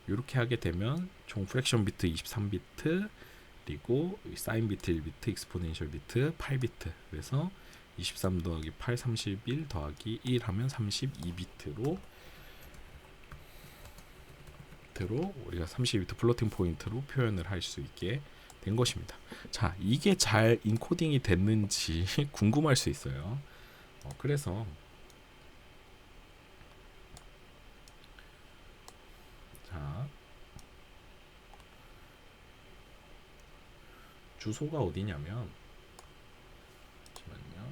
이렇게 하게 되면 총 프랙션 비트 23비트 그리고 사인 비트 1비트, 익스포넨셜 비트 8비트. 그래서 23 더하기 8 31 더하기 1 하면 32비트로 우리가 32비트 플로팅 포인트로 표현을 할 수 있게 된 것입니다. 자, 이게 잘 인코딩이 됐는지 궁금할 수 있어요. 그래서 자, 주소가 어디냐면 잠시만요.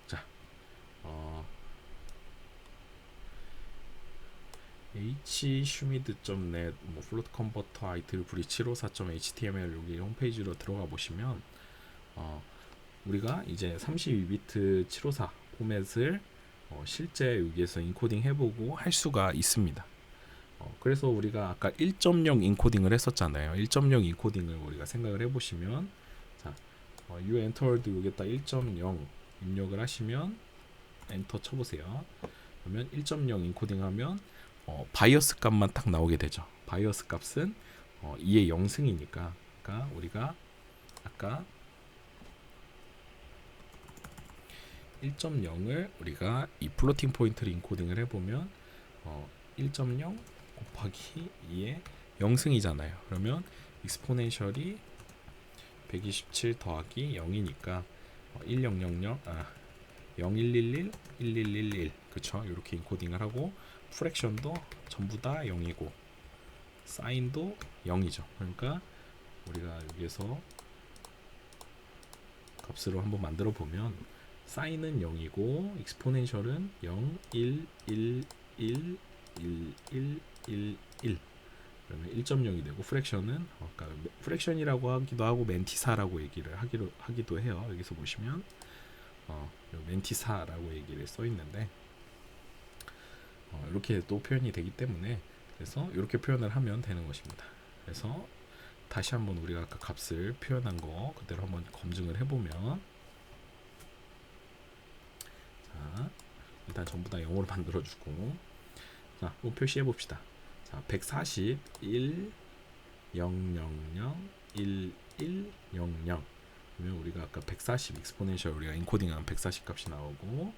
자, hshumid.net 플롯 컨버터 IEEE 754.html 여기 홈페이지로 들어가 보시면 우리가 이제 32비트 754 포맷을 실제 여기에서 인코딩 해보고 할 수가 있습니다. 그래서 우리가 아까 1.0 인코딩을 했었잖아요. 1.0 인코딩을 우리가 생각을 해보시면 자, you entered 여기다 1.0 입력을 하시면 엔터 쳐보세요. 그러면 1.0 인코딩 하면 바이어스 값만 딱 나오게 되죠. 바이어스 값은 2의 0승이니까 그러니까 우리가 아까 1.0을 우리가 이 플로팅 포인트를 인코딩을 해보면 1.0 곱하기 2의 0승이잖아요. 그러면 익스포넨셜이 127 더하기 0이니까 1000 0111 1111 그쵸? 이렇게 인코딩을 하고 프랙션도 전부 다 0이고 사인도 0이죠. 그러니까 우리가 여기에서 값으로 한번 만들어 보면 사인은 0이고 익스포넨셜은 0 1 1 1 1 1 1 1 그러면 1.0이 되고 프랙션은 아까 프랙션이라고 하기도 하고 멘티사라고 얘기를 하기도 해요. 여기서 보시면 멘티사라고 얘기를 써 있는데 이렇게 또 표현이 되기 때문에 그래서 이렇게 표현을 하면 되는 것입니다. 그래서 다시 한번 우리가 아까 값을 표현한 거 그대로 한번 검증을 해보면 자, 일단 전부 다 0으로 만들어주고 자, 또 표시해 봅시다. 자, 141 000 1100 그러면 우리가 아까 140 익스포넨셜 우리가 인코딩한 140 값이 나오고,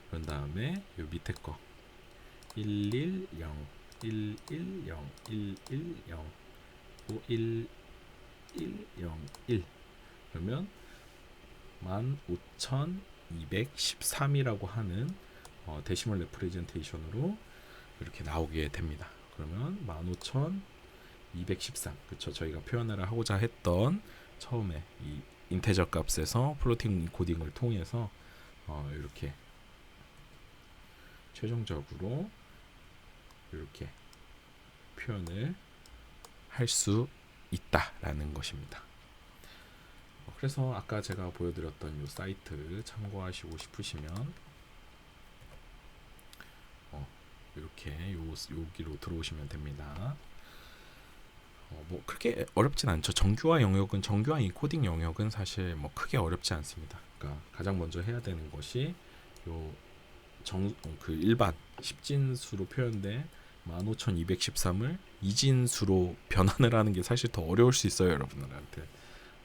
그런 다음에 요 밑에 거 110 110 110 5101 그러면 15213이라고 하는 데시멀 레프레젠테이션으로 이렇게 나오게 됩니다. 그러면 15213, 그쵸? 저희가 표현을 하고자 했던 처음에 이 인테저 값에서 플로팅 인코딩을 통해서 이렇게 최종적으로 이렇게 표현을 할 수 있다라는 것입니다. 그래서 아까 제가 보여드렸던 이 사이트 참고하시고 싶으시면 이렇게 여기로 들어오시면 됩니다. 뭐 크게 어렵진 않죠. 정규화 인코딩 영역은 사실 뭐 크게 어렵지 않습니다. 그러니까 가장 먼저 해야 되는 것이 그 일반 10진수로 표현된 15213을 2진수로 변환을 하는 게 사실 더 어려울 수 있어요, 여러분들한테.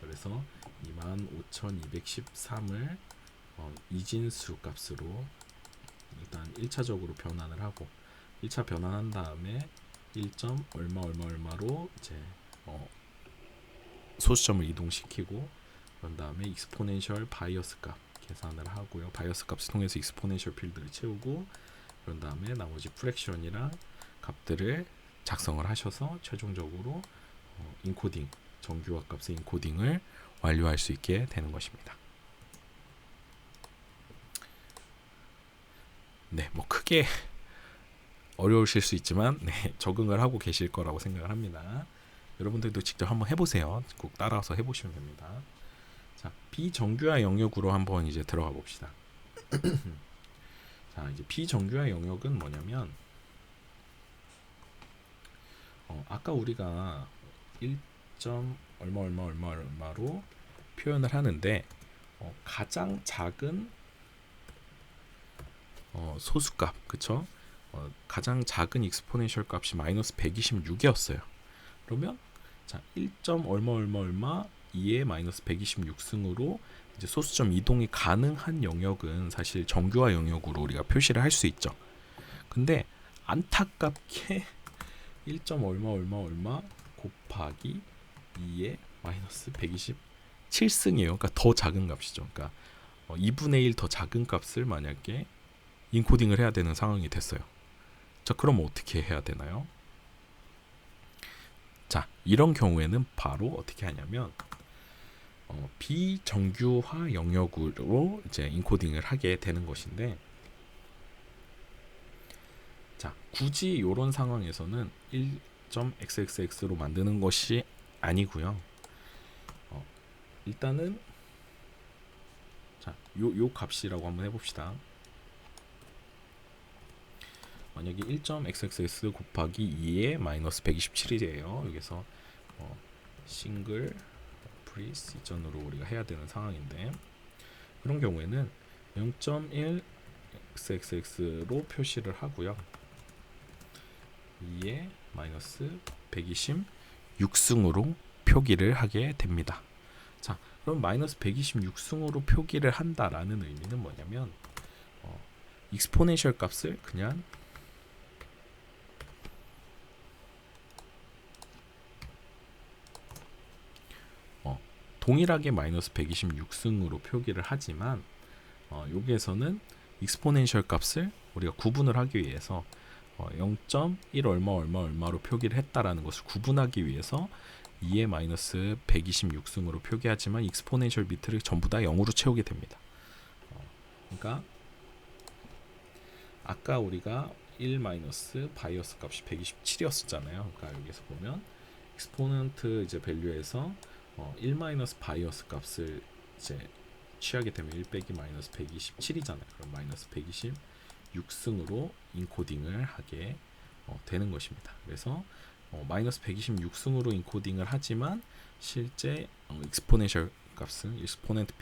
그래서 이 15213을 2진수 값으로 일단 1차적으로 변환을 하고, 1차 변환한 다음에 1. 얼마로 이제 소수점을 이동시키고, 그런 다음에 익스포넨셜 바이어스 값 계산을 하고요. 바이어스 값을 통해서 익스포넨셜 필드를 채우고, 그런 다음에 나머지 프랙션이랑 값들을 작성을 하셔서 최종적으로 인코딩, 정규화 값의 인코딩을 완료할 수 있게 되는 것입니다. 네, 뭐 크게 어려우실 수 있지만 적응을 하고 계실 거라고 생각을 합니다. 여러분들도 직접 한번 해보세요. 꼭 따라서 해보시면 됩니다. 자, 비정규화 영역으로 한번 이제 들어가 봅시다. 자, 이제 비정규화 영역은 뭐냐면 아까 우리가 1. 얼마로 표현을 하는데 가장 작은 소수값, 그쵸? 가장 작은 익스포넨셜 값이 마이너스 126이었어요. 그러면 자, 1. 얼마 2의 마이너스 126승으로 이제 소수점 이동이 가능한 영역은 사실 정규화 영역으로 우리가 표시를 할 수 있죠. 근데 안타깝게 1. 얼마 곱하기 2의 마이너스 127승이에요. 그러니까 더 작은 값이죠. 그러니까 2분의 1 더 작은 값을 만약에 인코딩을 해야 되는 상황이 됐어요. 자, 그럼 어떻게 해야 되나요? 자, 이런 경우에는 바로 어떻게 하냐면 비정규화 영역으로 이제 인코딩을 하게 되는 것인데, 자, 굳이 이런 상황에서는 1.xxx로 만드는 것이 아니고요. 일단은 자, 요 값이라고 한번 해봅시다. 만약에 1.xxx 곱하기 2의 마이너스 127이에요. 여기서 싱글 프리스 이전으로 우리가 해야 되는 상황인데, 그런 경우에는 0.1xxx로 표시를 하고요. 2의 마이너스 126승으로 표기를 하게 됩니다. 자, 그럼 마이너스 126승으로 표기를 한다라는 의미는 뭐냐면 익스포넨셜 값을 그냥 동일하게 마이너스 126승으로 표기를 하지만 여기에서는 익스포넨셜 값을 우리가 구분을 하기 위해서 0.1 얼마로 표기를 했다라는 것을 구분하기 위해서 2의 마이너스 126승으로 표기하지만 익스포넨셜 비트를 전부 다 0으로 채우게 됩니다. 그러니까 아까 우리가 1 마이너스 바이어스 값이 127이었잖아요. 그러니까 여기서 보면 익스포넌트 이제 밸류에서 1 마이너스 바이어스 값을 이제 취하게 되면 1 빼기 마이너스 127이잖아요. 그럼 마이너스 126승으로 인코딩을 하게 되는 것입니다. 그래서 마이너스 126승으로 인코딩을 하지만 실제 익스포넨셜 값은 익스포넨트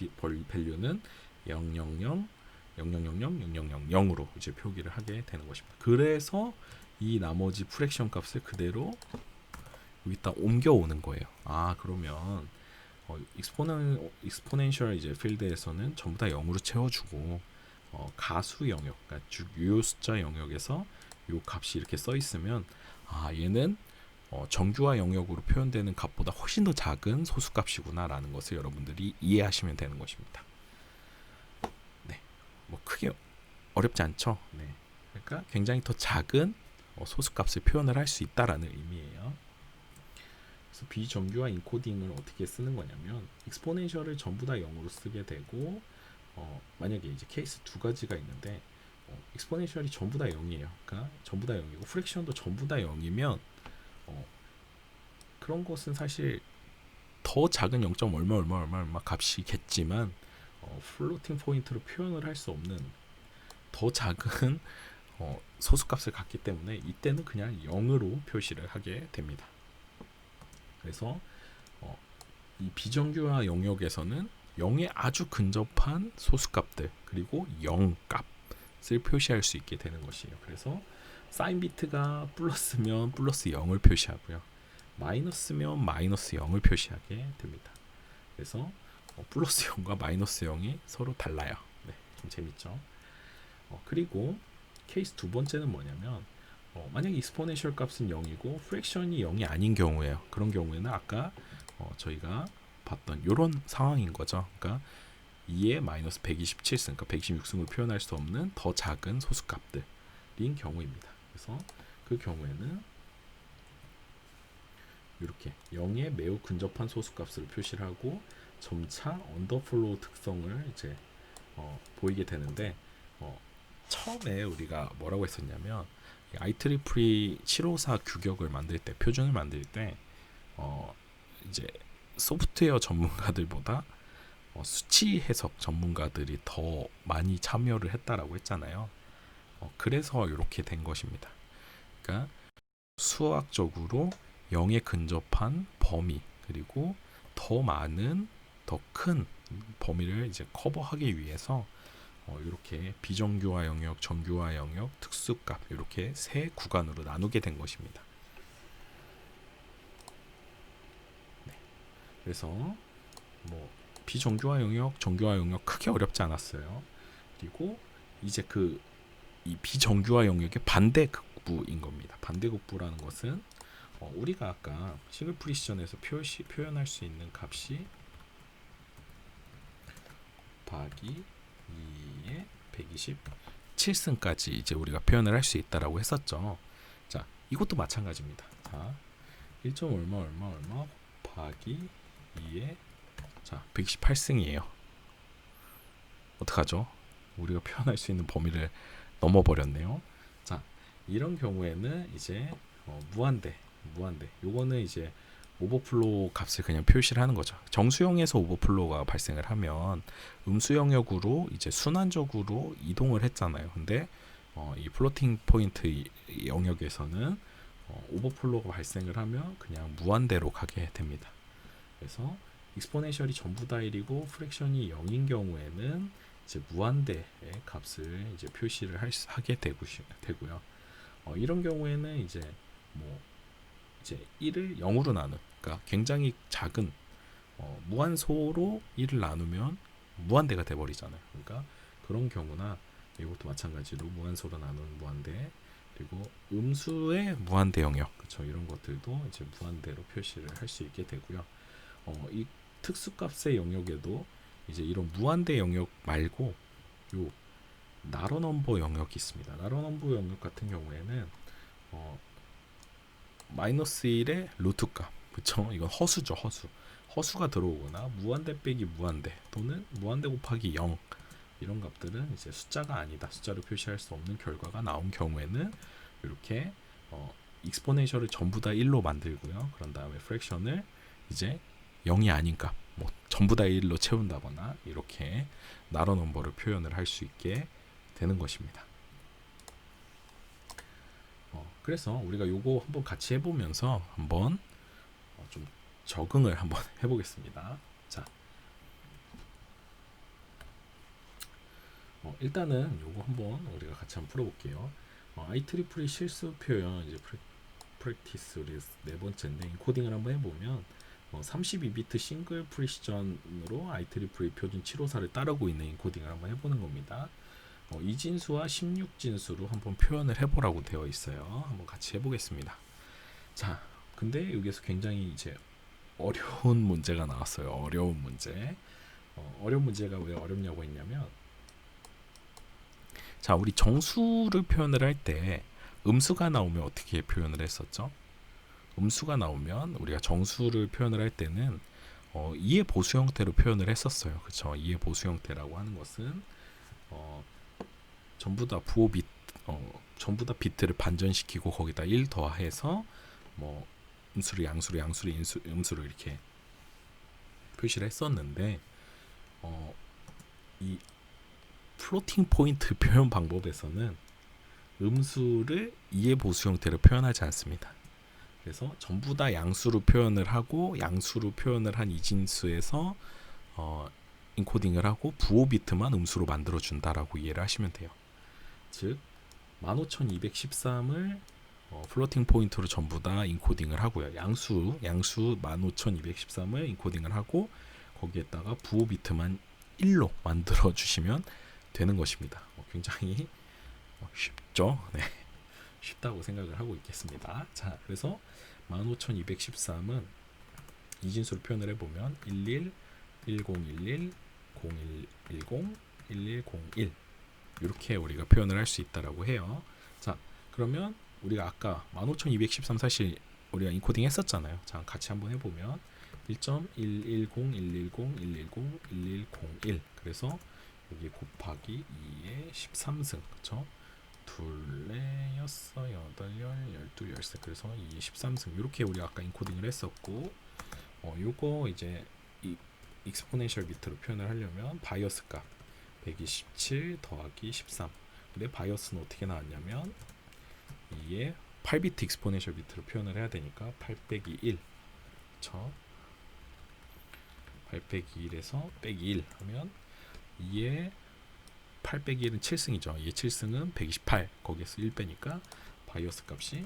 밸류는 0.00000000으로 이제 표기를 하게 되는 것입니다. 그래서 이 나머지 프랙션 값을 그대로 여기다 옮겨오는 거예요. 아, 그러면 익스포넨셜 이제 필드에서는 전부 다 0으로 채워주고 가수 영역, 그러니까 즉 유효 숫자 영역에서 요 값이 이렇게 써 있으면 얘는 정규화 영역으로 표현되는 값보다 훨씬 더 작은 소수값이구나라는 것을 여러분들이 이해하시면 되는 것입니다. 네, 뭐 크게 어렵지 않죠. 네, 그러니까 굉장히 더 작은 소수값을 표현을 할 수 있다라는 의미예요. 그래서 비정규화 인코딩을 어떻게 쓰는 거냐면 익스포넨셜을 전부 다 0으로 쓰게 되고 만약에 이제 케이스 두 가지가 있는데 익스포넨셜이 전부 다 0이에요. 그러니까 전부 다 0이고 프랙션도 전부 다 0이면 그런 것은 사실 더 작은 0. 얼마 값이겠지만 플로팅 포인트로 표현을 할 수 없는 더 작은 소수값을 갖기 때문에 이때는 그냥 0으로 표시를 하게 됩니다. 그래서 이 비정규화 영역에서는 0에 아주 근접한 소수값들 그리고 0값을 표시할 수 있게 되는 것이에요. 그래서 사인 비트가 플러스면 플러스 0을 표시하고요. 마이너스면 마이너스 0을 표시하게 됩니다. 그래서 플러스 0과 마이너스 0이 서로 달라요. 네, 좀 재밌죠. 그리고 케이스 두 번째는 뭐냐면 만약에 익스포넨셜 값은 0이고 프랙션이 0이 아닌 경우에요. 그런 경우에는 아까 저희가 봤던 이런 상황인 거죠. 그러니까 2의 마이너스 127승, 그러니까 126승을 표현할 수 없는 더 작은 소수값들인 경우입니다. 그래서 그 경우에는 이렇게 0에 매우 근접한 소수값을 표시를 하고 점차 언더플로우 특성을 이제 보이게 되는데 처음에 우리가 뭐라고 했었냐면 IEEE 754 규격을 만들 때 표준을 만들 때 이제 소프트웨어 전문가들보다 수치 해석 전문가들이 더 많이 참여를 했다라고 했잖아요. 그래서 이렇게 된 것입니다. 그러니까 수학적으로 0에 근접한 범위 그리고 더 많은 더 큰 범위를 이제 커버하기 위해서 이렇게 비정규화 영역, 정규화 영역, 특수값 이렇게 세 구간으로 나누게 된 것입니다. 네. 그래서 뭐 비정규화 영역, 정규화 영역 크게 어렵지 않았어요. 그리고 이제 이 비정규화 영역의 반대극부인 겁니다. 반대극부라는 것은 우리가 아까 싱글 프리시전에서 표현할 수 있는 값이 곱하기 2의 127승까지 이제 우리가 표현을 할 수 있다라고 했었죠. 자, 이것도 마찬가지입니다. 자, 1점 얼마 곱하기 2의 자, 128승이에요. 어떡하죠? 우리가 표현할 수 있는 범위를 넘어버렸네요. 자, 이런 경우에는 이제 무한대. 요거는 이제 오버플로우 값을 그냥 표시를 하는 거죠. 정수영에서 오버플로우가 발생을 하면 음수 영역으로 이제 순환적으로 이동을 했잖아요. 근데 이 플로팅 포인트 영역에서는 오버플로우가 발생을 하면 그냥 무한대로 가게 됩니다. 그래서 익스포넨셜이 전부 다 1이고 프랙션이 0인 경우에는 이제 무한대의 값을 이제 표시를 하게 되고요. 이런 경우에는 이제 뭐 이제 1을 0으로 나눈, 그러니까 굉장히 작은 무한소로 1을 나누면 무한대가 돼버리잖아요. 그러니까 그런 경우나 이것도 마찬가지로 무한소로 나누는 무한대 그리고 음수의 무한대 영역, 그렇죠? 이런 것들도 이제 무한대로 표시를 할 수 있게 되고요. 이 특수값의 영역에도 이제 이런 무한대 영역 말고 요 나로 넘버 영역이 있습니다. 나로 넘버 영역 같은 경우에는 마이너스 1의 루트 값, 그쵸? 이건 허수죠, 허수가 들어오거나 무한대 빼기 무한대 또는 무한대 곱하기 0 이런 값들은 이제 숫자가 아니다, 숫자로 표시할 수 없는 결과가 나온 경우에는 이렇게 익스포넨셜을 전부 다 1로 만들고요. 그런 다음에 프랙션을 이제 0이 아닌 값, 뭐 전부 다 1로 채운다거나 이렇게 나로 넘버를 표현을 할 수 있게 되는 것입니다. 그래서 우리가 요거 한번 같이 해보면서 한번 좀 적응을 한번 해보겠습니다. 자, 일단은 요거 한번 우리가 같이 한번 풀어볼게요. IEEE 실수 표현 이제 프랙티스 우리 네 번째인데 코딩을 한번 해보면 32비트 싱글 프리시전으로 IEEE 표준 754를 따르고 있는 인코딩을 한번 해보는 겁니다. 이진수와 16진수로 한번 표현을 해보라고 되어 있어요. 한번 같이 해보겠습니다. 자, 근데 여기서 굉장히 이제 어려운 문제가 나왔어요. 어려운 문제. 어려운 문제가 왜 어렵냐고 했냐면, 자, 우리 정수를 표현을 할 때 음수가 나오면 어떻게 표현을 했었죠? 음수가 나오면 우리가 정수를 표현을 할 때는 이해 보수 형태로 표현을 했었어요. 그렇죠? 이해 보수 형태라고 하는 것은 전부 다 부호 비트, 전부 다 비트를 반전시키고 거기다 1 더해서 뭐 음수를 양수로 양수를 음수로 이렇게 표시를 했었는데 이 플로팅 포인트 표현 방법에서는 음수를 이해 보수 형태로 표현하지 않습니다. 그래서 전부 다 양수로 표현을 하고 양수로 표현을 한 이진수에서 인코딩을 하고 부호 비트만 음수로 만들어 준다라고 이해를 하시면 돼요. 즉 15213을 플로팅 포인트로 전부 다 인코딩을 하고요. 양수 15213을 인코딩을 하고 거기에다가 부호 비트만 1로 만들어 주시면 되는 것입니다. 굉장히 쉽죠? 네. 쉽다고 생각을 하고 있겠습니다. 자, 그래서 15213은 이진수로 표현을 해보면 11, 1011, 0110, 1101 이렇게 우리가 표현을 할 수 있다라고 해요. 자, 그러면 우리가 아까 15213 사실 우리가 인코딩 했었잖아요. 자, 같이 한번 해보면 1.110, 110, 110, 1101 그래서 여기 곱하기 2의 13승 그쵸? 둘레, 여섯, 여덟, 열, 열두, 열세 그래서 2의 13승 이렇게 우리가 아까 인코딩을 했었고 요거 이제 이 익스포넨셜 비트로 표현을 하려면 바이어스 값 127 더하기 13 근데 바이어스는 어떻게 나왔냐면 2의 8비트 익스포넨셜 비트로 표현을 해야 되니까 8 빼기 1 그쵸? 8 빼기 1에서 빼기 1 하면 2의 8 빼기 1은 7승이죠. 2의 7승은 128 거기에서 1 빼니까 바이어스 값이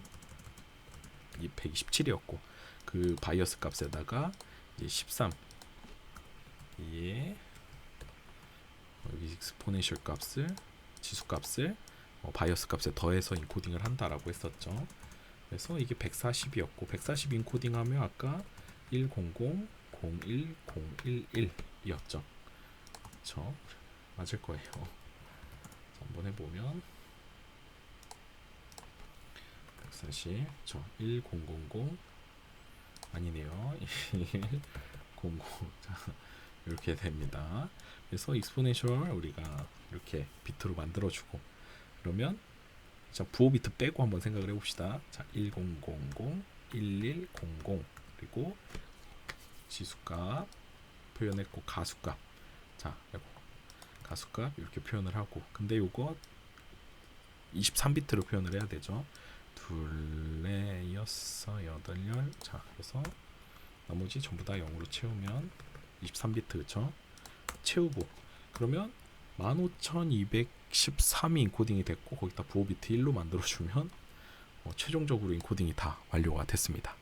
127이었고 그 바이어스 값에다가 이제 13 2의 여기 익스포넨셜 값을 지수 값을 바이어스 값에 더해서 인코딩을 한다라고 했었죠. 그래서 이게 140이었고 140 인코딩하면 아까 100 01011이었죠. 그렇죠? 맞을 거예요. 자, 한번 해보면 140 1000 아니네요. 10 자, 이렇게 됩니다. 그래서 익스포넨셜 우리가 이렇게 비트로 만들어주고 그러면 자 부호 비트 빼고 한번 생각을 해봅시다. 자 1000, 1100 그리고 지수값 표현했고 가수값 자 가수값 이렇게 표현을 하고 근데 요거 23비트로 표현을 해야 되죠. 둘레 여섯 여덟 열 자 그래서 나머지 전부 다 0으로 채우면 23비트 그쵸? 채우고 그러면 15213이 인코딩이 됐고 거기다 부호 비트 1로 만들어주면 최종적으로 인코딩이 다 완료가 됐습니다.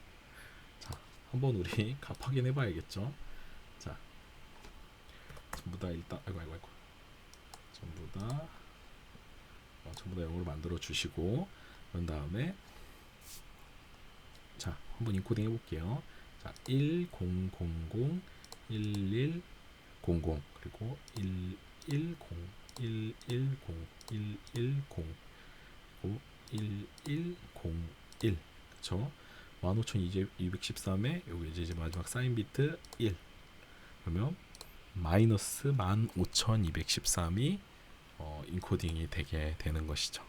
자 한번 우리 값 확인해 봐야겠죠. 자 전부 다 일단 아이고 전부 다 0으로 만들어 주시고 그런 다음에 자 한번 인코딩 해볼게요. 자 1000 1100 그리고 110 110 110 그리고 1101 그쵸? 15213에 여기 이제 마지막 사인 비트 1 그러면 마이너스 15213이 인코딩이 되게 되는 것이죠.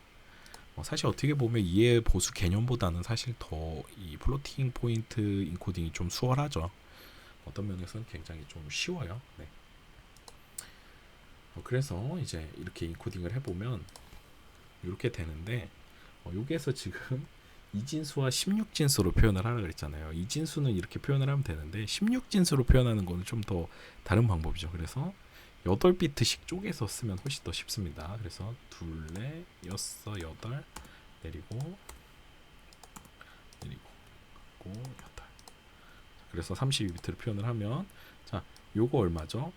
사실 어떻게 보면 이해 보수 개념보다는 사실 더 이 플로팅 포인트 인코딩이 좀 수월하죠. 어떤 면에서는 굉장히 좀 쉬워요. 네. 그래서 이제 이렇게 인코딩을 해보면 이렇게 되는데 여기에서 지금 이진수와 16진수로 표현을 하라 그랬잖아요. 이진수는 이렇게 표현을 하면 되는데 16진수로 표현하는 거는 좀 더 다른 방법이죠. 그래서 8비트씩 쪼개서 쓰면 훨씬 더 쉽습니다. 그래서 둘레, 여섯, 여덟 내리고 여덟 그래서 32비트로 표현을 하면 자, 요거 얼마죠?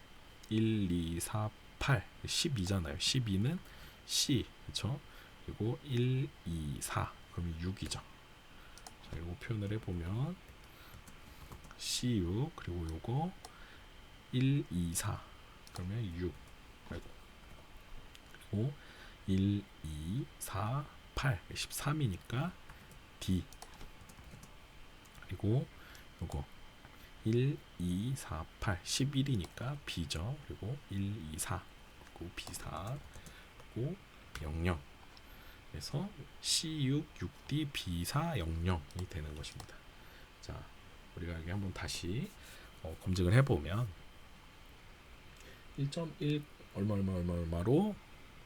1, 2, 4, 8, 12잖아요. 12는 C, 그렇죠? 그리고 1, 2, 4, 그러면 6이죠. 자, 요거 표현을 해보면 C6, 그리고 요거 1, 2, 4, 그러면 6, 그리고 1, 2, 4, 8, 13이니까 D, 그리고 요거 1, 2, 4, 8, 11이니까 B죠. 그리고 1, 2, 4, 그리고 B4, 그리고 00. 그래서 C6, 6D, B4, 00이 되는 것입니다. 자, 우리가 여기 한번 다시 검증을 해보면 1.1 얼마로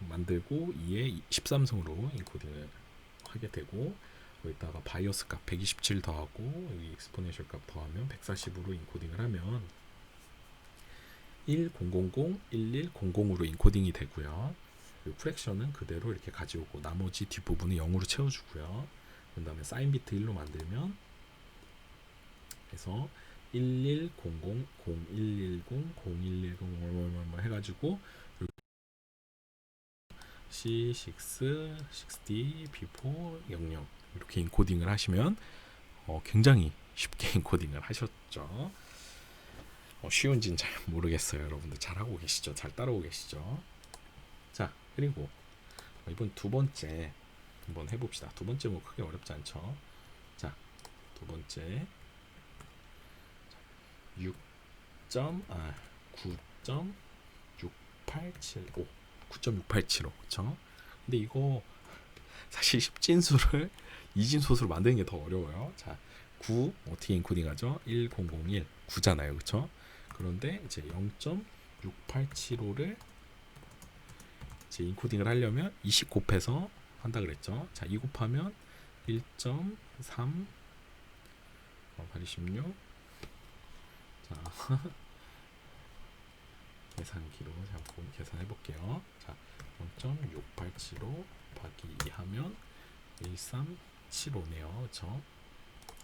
만들고 2에 13승으로 인코딩을 하게 되고, 여기다가 바이오스 값 127 더하고 여기 익스포넨셜 값 더하면 140으로 인코딩을 하면 1000, 1100으로 인코딩이 되고요. 프랙션은 그대로 이렇게 가져오고 나머지 뒷부분은 0으로 채워주고요. 그 다음에 사인 비트 1로 만들면 그래서 1100, 0110, 0110 뭐 해가지고 C6, 6D, B4, 00 이렇게 인코딩을 하시면 굉장히 쉽게 인코딩을 하셨죠. 쉬운지는 잘 모르겠어요. 여러분들 잘하고 계시죠? 잘 따라오고 계시죠? 자, 그리고 이번 두 번째 한번 해봅시다. 두 번째 뭐 크게 어렵지 않죠? 자, 두 번째 9.6875 9.6875 그쵸? 근데 이거 사실 10진수를 2진소수로 만드는 게 더 어려워요. 자, 9 어떻게 인코딩하죠? 1001 9잖아요. 그쵸? 그런데 이제 0.6875를 이제 인코딩을 하려면 20 곱해서 한다 그랬죠. 자, 2 곱하면 1.3 826. 자, 계산기로 잠깐 계산해 볼게요. 자, 0.6875 곱하기 2 하면 1375네요. 그렇죠?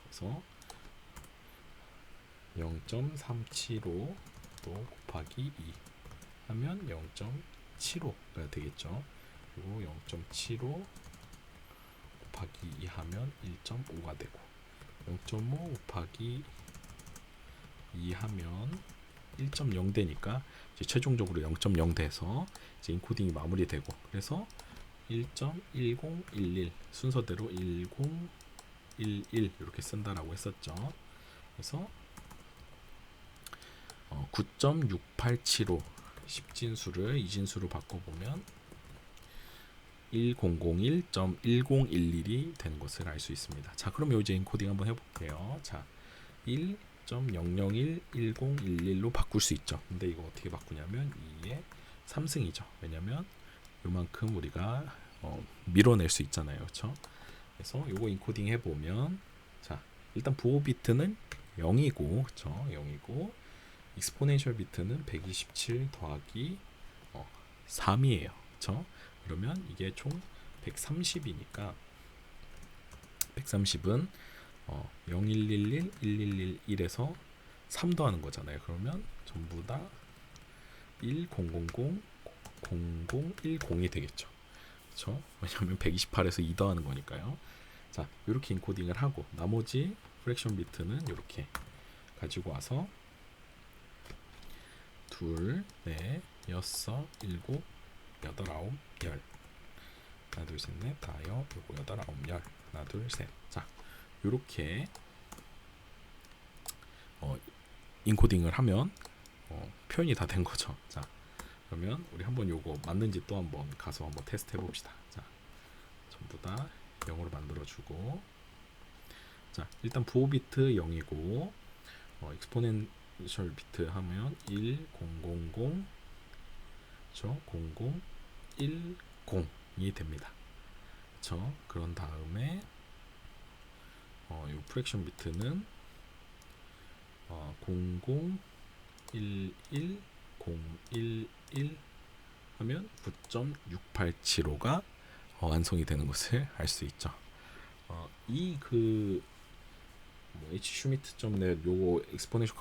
그래서 0.375 또 곱하기 2 하면 0.75가 되겠죠. 그리고 0.75 곱하기 2 하면 1.5가 되고 0.5 곱하기 2 하면 1.0 되니까 이제 최종적으로 0.0 돼서 이제 인코딩이 마무리되고, 그래서 1.1011 순서대로 1011 이렇게 쓴다라고 했었죠. 그래서 9.6875 10진수를 2진수로 바꿔보면 1001.1011이 되는 것을 알 수 있습니다. 자, 그럼 이제 인코딩 한번 해볼게요. 자, 1.001 1011로 바꿀 수 있죠. 근데 이거 어떻게 바꾸냐면 2의 3승이죠. 왜냐면 요만큼 우리가 밀어낼 수 있잖아요. 그렇죠? 그래서 요거 인코딩 해보면, 자, 일단 부호 비트는 0이고, 그쵸? 0이고, 익스포넨셜 비트는 127 더하기 3이에요. 그쵸? 그러면 이게 총 130이니까 130은 0111, 1111에서 3 더하는 거잖아요. 그러면 전부 다 1000, 0010이 되겠죠. 그쵸? 왜냐면 128에서 2 더하는 거니까요. 자, 이렇게 인코딩을 하고 나머지 프랙션 비트는 이렇게 가지고 와서 2, 4, 6, 7, 8, 9, 10 하나 둘 셋 넷 다여 요거 8, 9, 10 하나 둘 셋. 자, 요렇게 인코딩을 하면 표현이 다 된 거죠. 자, 그러면 우리 한번 요거 맞는지 또 한번 가서 한번 테스트 해봅시다. 자, 전부 다 0으로 만들어주고, 자, 일단 부호 비트 0이고 익스포넨셜 비트 하면 1, 0, 0, 0, 0, 1, 0이 됩니다. 그쵸? 그런 다음에 이 프랙션 비트는 00, 11, 011 하면 9.6875가 완성이 되는 것을 알 수 있죠. 이 h슈미트.net 요거 익스포넨셜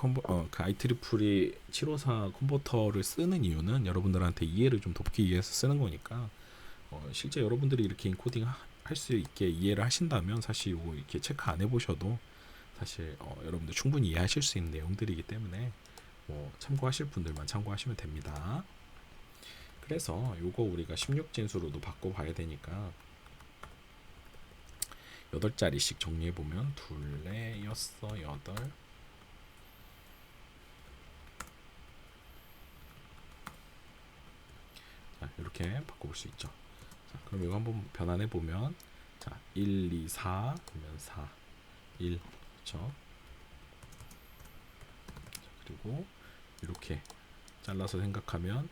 그 IEEE 754 컨버터를 쓰는 이유는 여러분들한테 이해를 좀 돕기 위해서 쓰는 거니까 실제 여러분들이 이렇게 인코딩 할 수 있게 이해를 하신다면 사실 요거 이렇게 체크 안 해보셔도 사실 여러분들 충분히 이해하실 수 있는 내용들이기 때문에 참고하실 분들만 참고하시면 됩니다. 그래서 요거 우리가 16진수로도 바꿔봐야 되니까 8자리씩 정리해보면 둘레, 여섯, 여덟. 자, 이렇게 바꿔볼 수 있죠. 자, 그럼 이거 한번 변환해보면 자, 1, 2, 4 그러면 4, 1 그렇죠. 자, 그리고 이렇게 잘라서 생각하면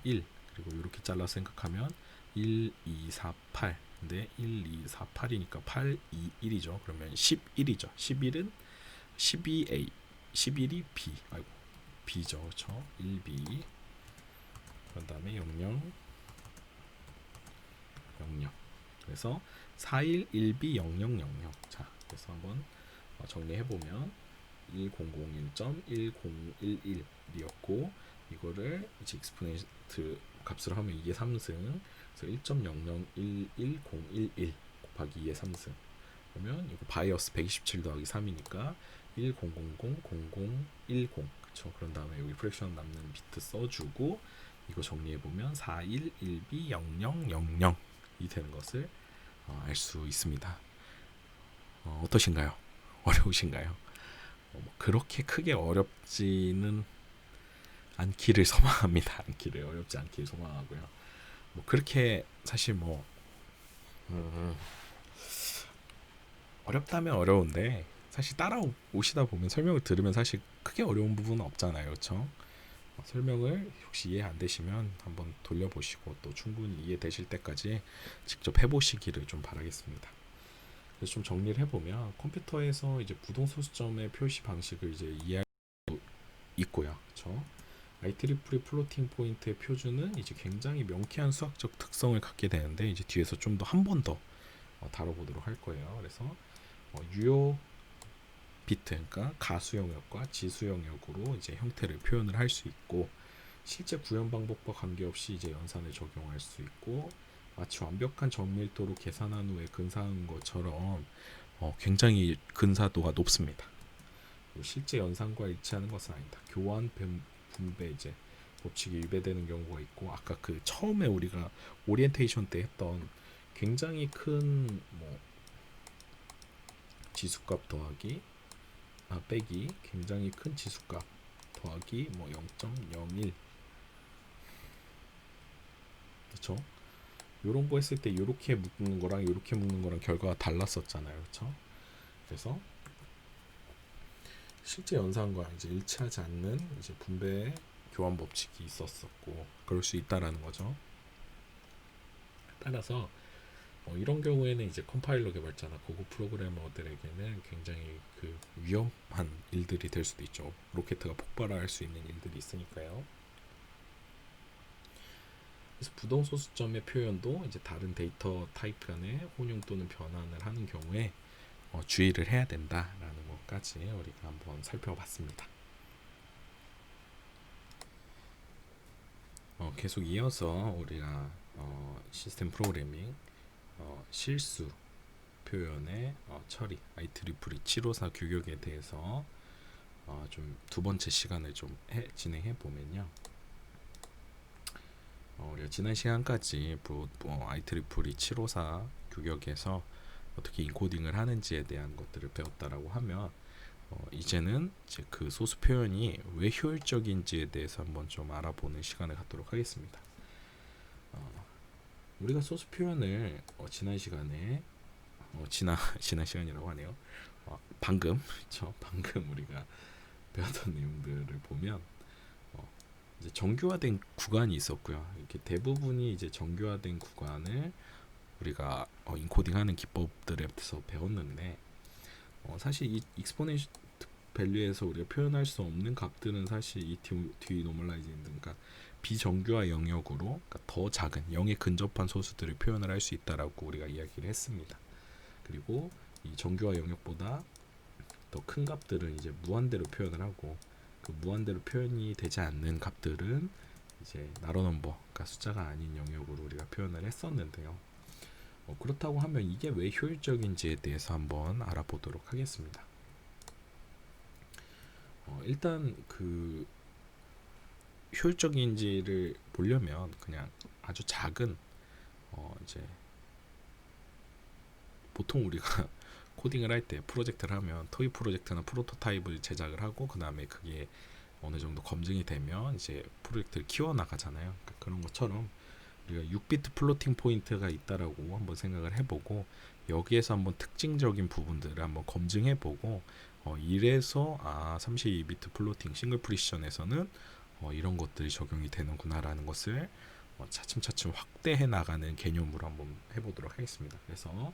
1 그리고 이렇게 잘라서 생각하면 1, 2, 4, 8 근데 1, 2, 4, 8이니까 8, 2, 1이죠. 그러면 11이죠. 11은 12A 11이 B 아이고 B죠. 그렇죠. 1B 그 다음에 00 00 그래서 41, 1B 0000 자 그래서 한번 정리해보면 1001.1011이었고 이거를 이제 익스포넨트 값으로 하면 2의 3승 그래서 1.0011011 곱하기 2의 3승 그러면 이거 바이어스 127 더하기 3이니까 10000010 그쵸. 그런 다음에 여기 프랙션 남는 비트 써주고 이거 정리해보면 411B 0000이 되는 것을 알 수 있습니다. 어떠신가요? 어려우신가요? 그렇게 크게 어렵지는 않기를 소망합니다. 어렵지 않기를 소망하고요. 그렇게 사실 어렵다면 어려운데 사실 따라오시다 보면 설명을 들으면 사실 크게 어려운 부분은 없잖아요. 그렇죠? 설명을 혹시 이해 안 되시면 한번 돌려보시고 또 충분히 이해되실 때까지 직접 해보시기를 좀 바라겠습니다. 그래서 좀 정리를 해보면 컴퓨터에서 이제 부동소수점의 표시 방식을 이제 이해할 수 있고요. 그렇죠? IEEE 플로팅 포인트의 표준은 이제 굉장히 명쾌한 수학적 특성을 갖게 되는데 이제 뒤에서 좀 더 한 번 더 다뤄보도록 할 거예요. 그래서 유효 비트, 그러니까 가수 영역과 지수 영역으로 이제 형태를 표현을 할 수 있고 실제 구현 방법과 관계없이 이제 연산을 적용할 수 있고 마치 완벽한 정밀도로 계산한 후에 근사한 것처럼 굉장히 근사도가 높습니다. 실제 연산과 일치하는 것은 아니다. 교환 분배 이제 법칙이 위배되는 경우가 있고 아까 그 처음에 우리가 오리엔테이션 때 했던 굉장히 큰 지수값 더하기 빼기 굉장히 큰 지수값 더하기 0.01 그렇죠? 요런 거 했을 때 요렇게 묶는 거랑 요렇게 묶는 거랑 결과가 달랐었잖아요. 그렇죠? 그래서 실제 연산과 이제 일치하지 않는 이제 분배 교환 법칙이 있었었고 그럴 수 있다라는 거죠. 따라서 이런 경우에는 이제 컴파일러 개발자나 고급 프로그래머들에게는 굉장히 그 위험한 일들이 될 수도 있죠. 로켓가 폭발할 수 있는 일들이 있으니까요. 그래서 부동소수점의 표현도 이제 다른 데이터 타입 간의 혼용 또는 변환을 하는 경우에 주의를 해야 된다라는 것까지 우리가 한번 살펴봤습니다. 계속 이어서 우리가 시스템 프로그래밍 실수 표현의 처리 IEEE 754 규격에 대해서 좀 두 번째 시간을 좀 진행해 보면요. 우리가 지난 시간까지 IEEE 754 규격에서 어떻게 인코딩을 하는지에 대한 것들을 배웠다라고 하면 이제는 이제 그 소수 표현이 왜 효율적인지에 대해서 한번 좀 알아보는 시간을 갖도록 하겠습니다. 우리가 소수 표현을 지난 시간에 지난 시간이라고 하네요. 방금 우리가 배웠던 내용들을 보면 이제 정규화된 구간이 있었고요. 이렇게 대부분이 이제 정규화된 구간을 우리가 인코딩하는 기법들에서 배웠는데 사실 이 익스포넨셜 밸류에서 우리가 표현할 수 없는 값들은 사실 이 디노멀라이징 그러니까 비정규화 영역으로 그러니까 더 작은 0에 근접한 소수들을 표현을 할 수 있다라고 우리가 이야기를 했습니다. 그리고 이 정규화 영역보다 더 큰 값들은 이제 무한대로 표현을 하고, 그 무한대로 표현이 되지 않는 값들은 이제 나로 넘버, 그러니까 숫자가 아닌 영역으로 우리가 표현을 했었는데요. 그렇다고 하면 이게 왜 효율적인지에 대해서 한번 알아보도록 하겠습니다. 일단 그 효율적인지를 보려면 그냥 아주 작은 이제 보통 우리가 코딩을 할 때 프로젝트를 하면 토이 프로젝트나 프로토타입을 제작을 하고 그 다음에 그게 어느 정도 검증이 되면 이제 프로젝트를 키워 나가잖아요. 그러니까 그런 것처럼 우리가 6비트 플로팅 포인트가 있다라고 한번 생각을 해보고 여기에서 한번 특징적인 부분들을 한번 검증해보고 이래서 32비트 플로팅 싱글 프리시전에서는 이런 것들이 적용이 되는구나라는 것을 차츰차츰 확대해 나가는 개념으로 한번 해보도록 하겠습니다. 그래서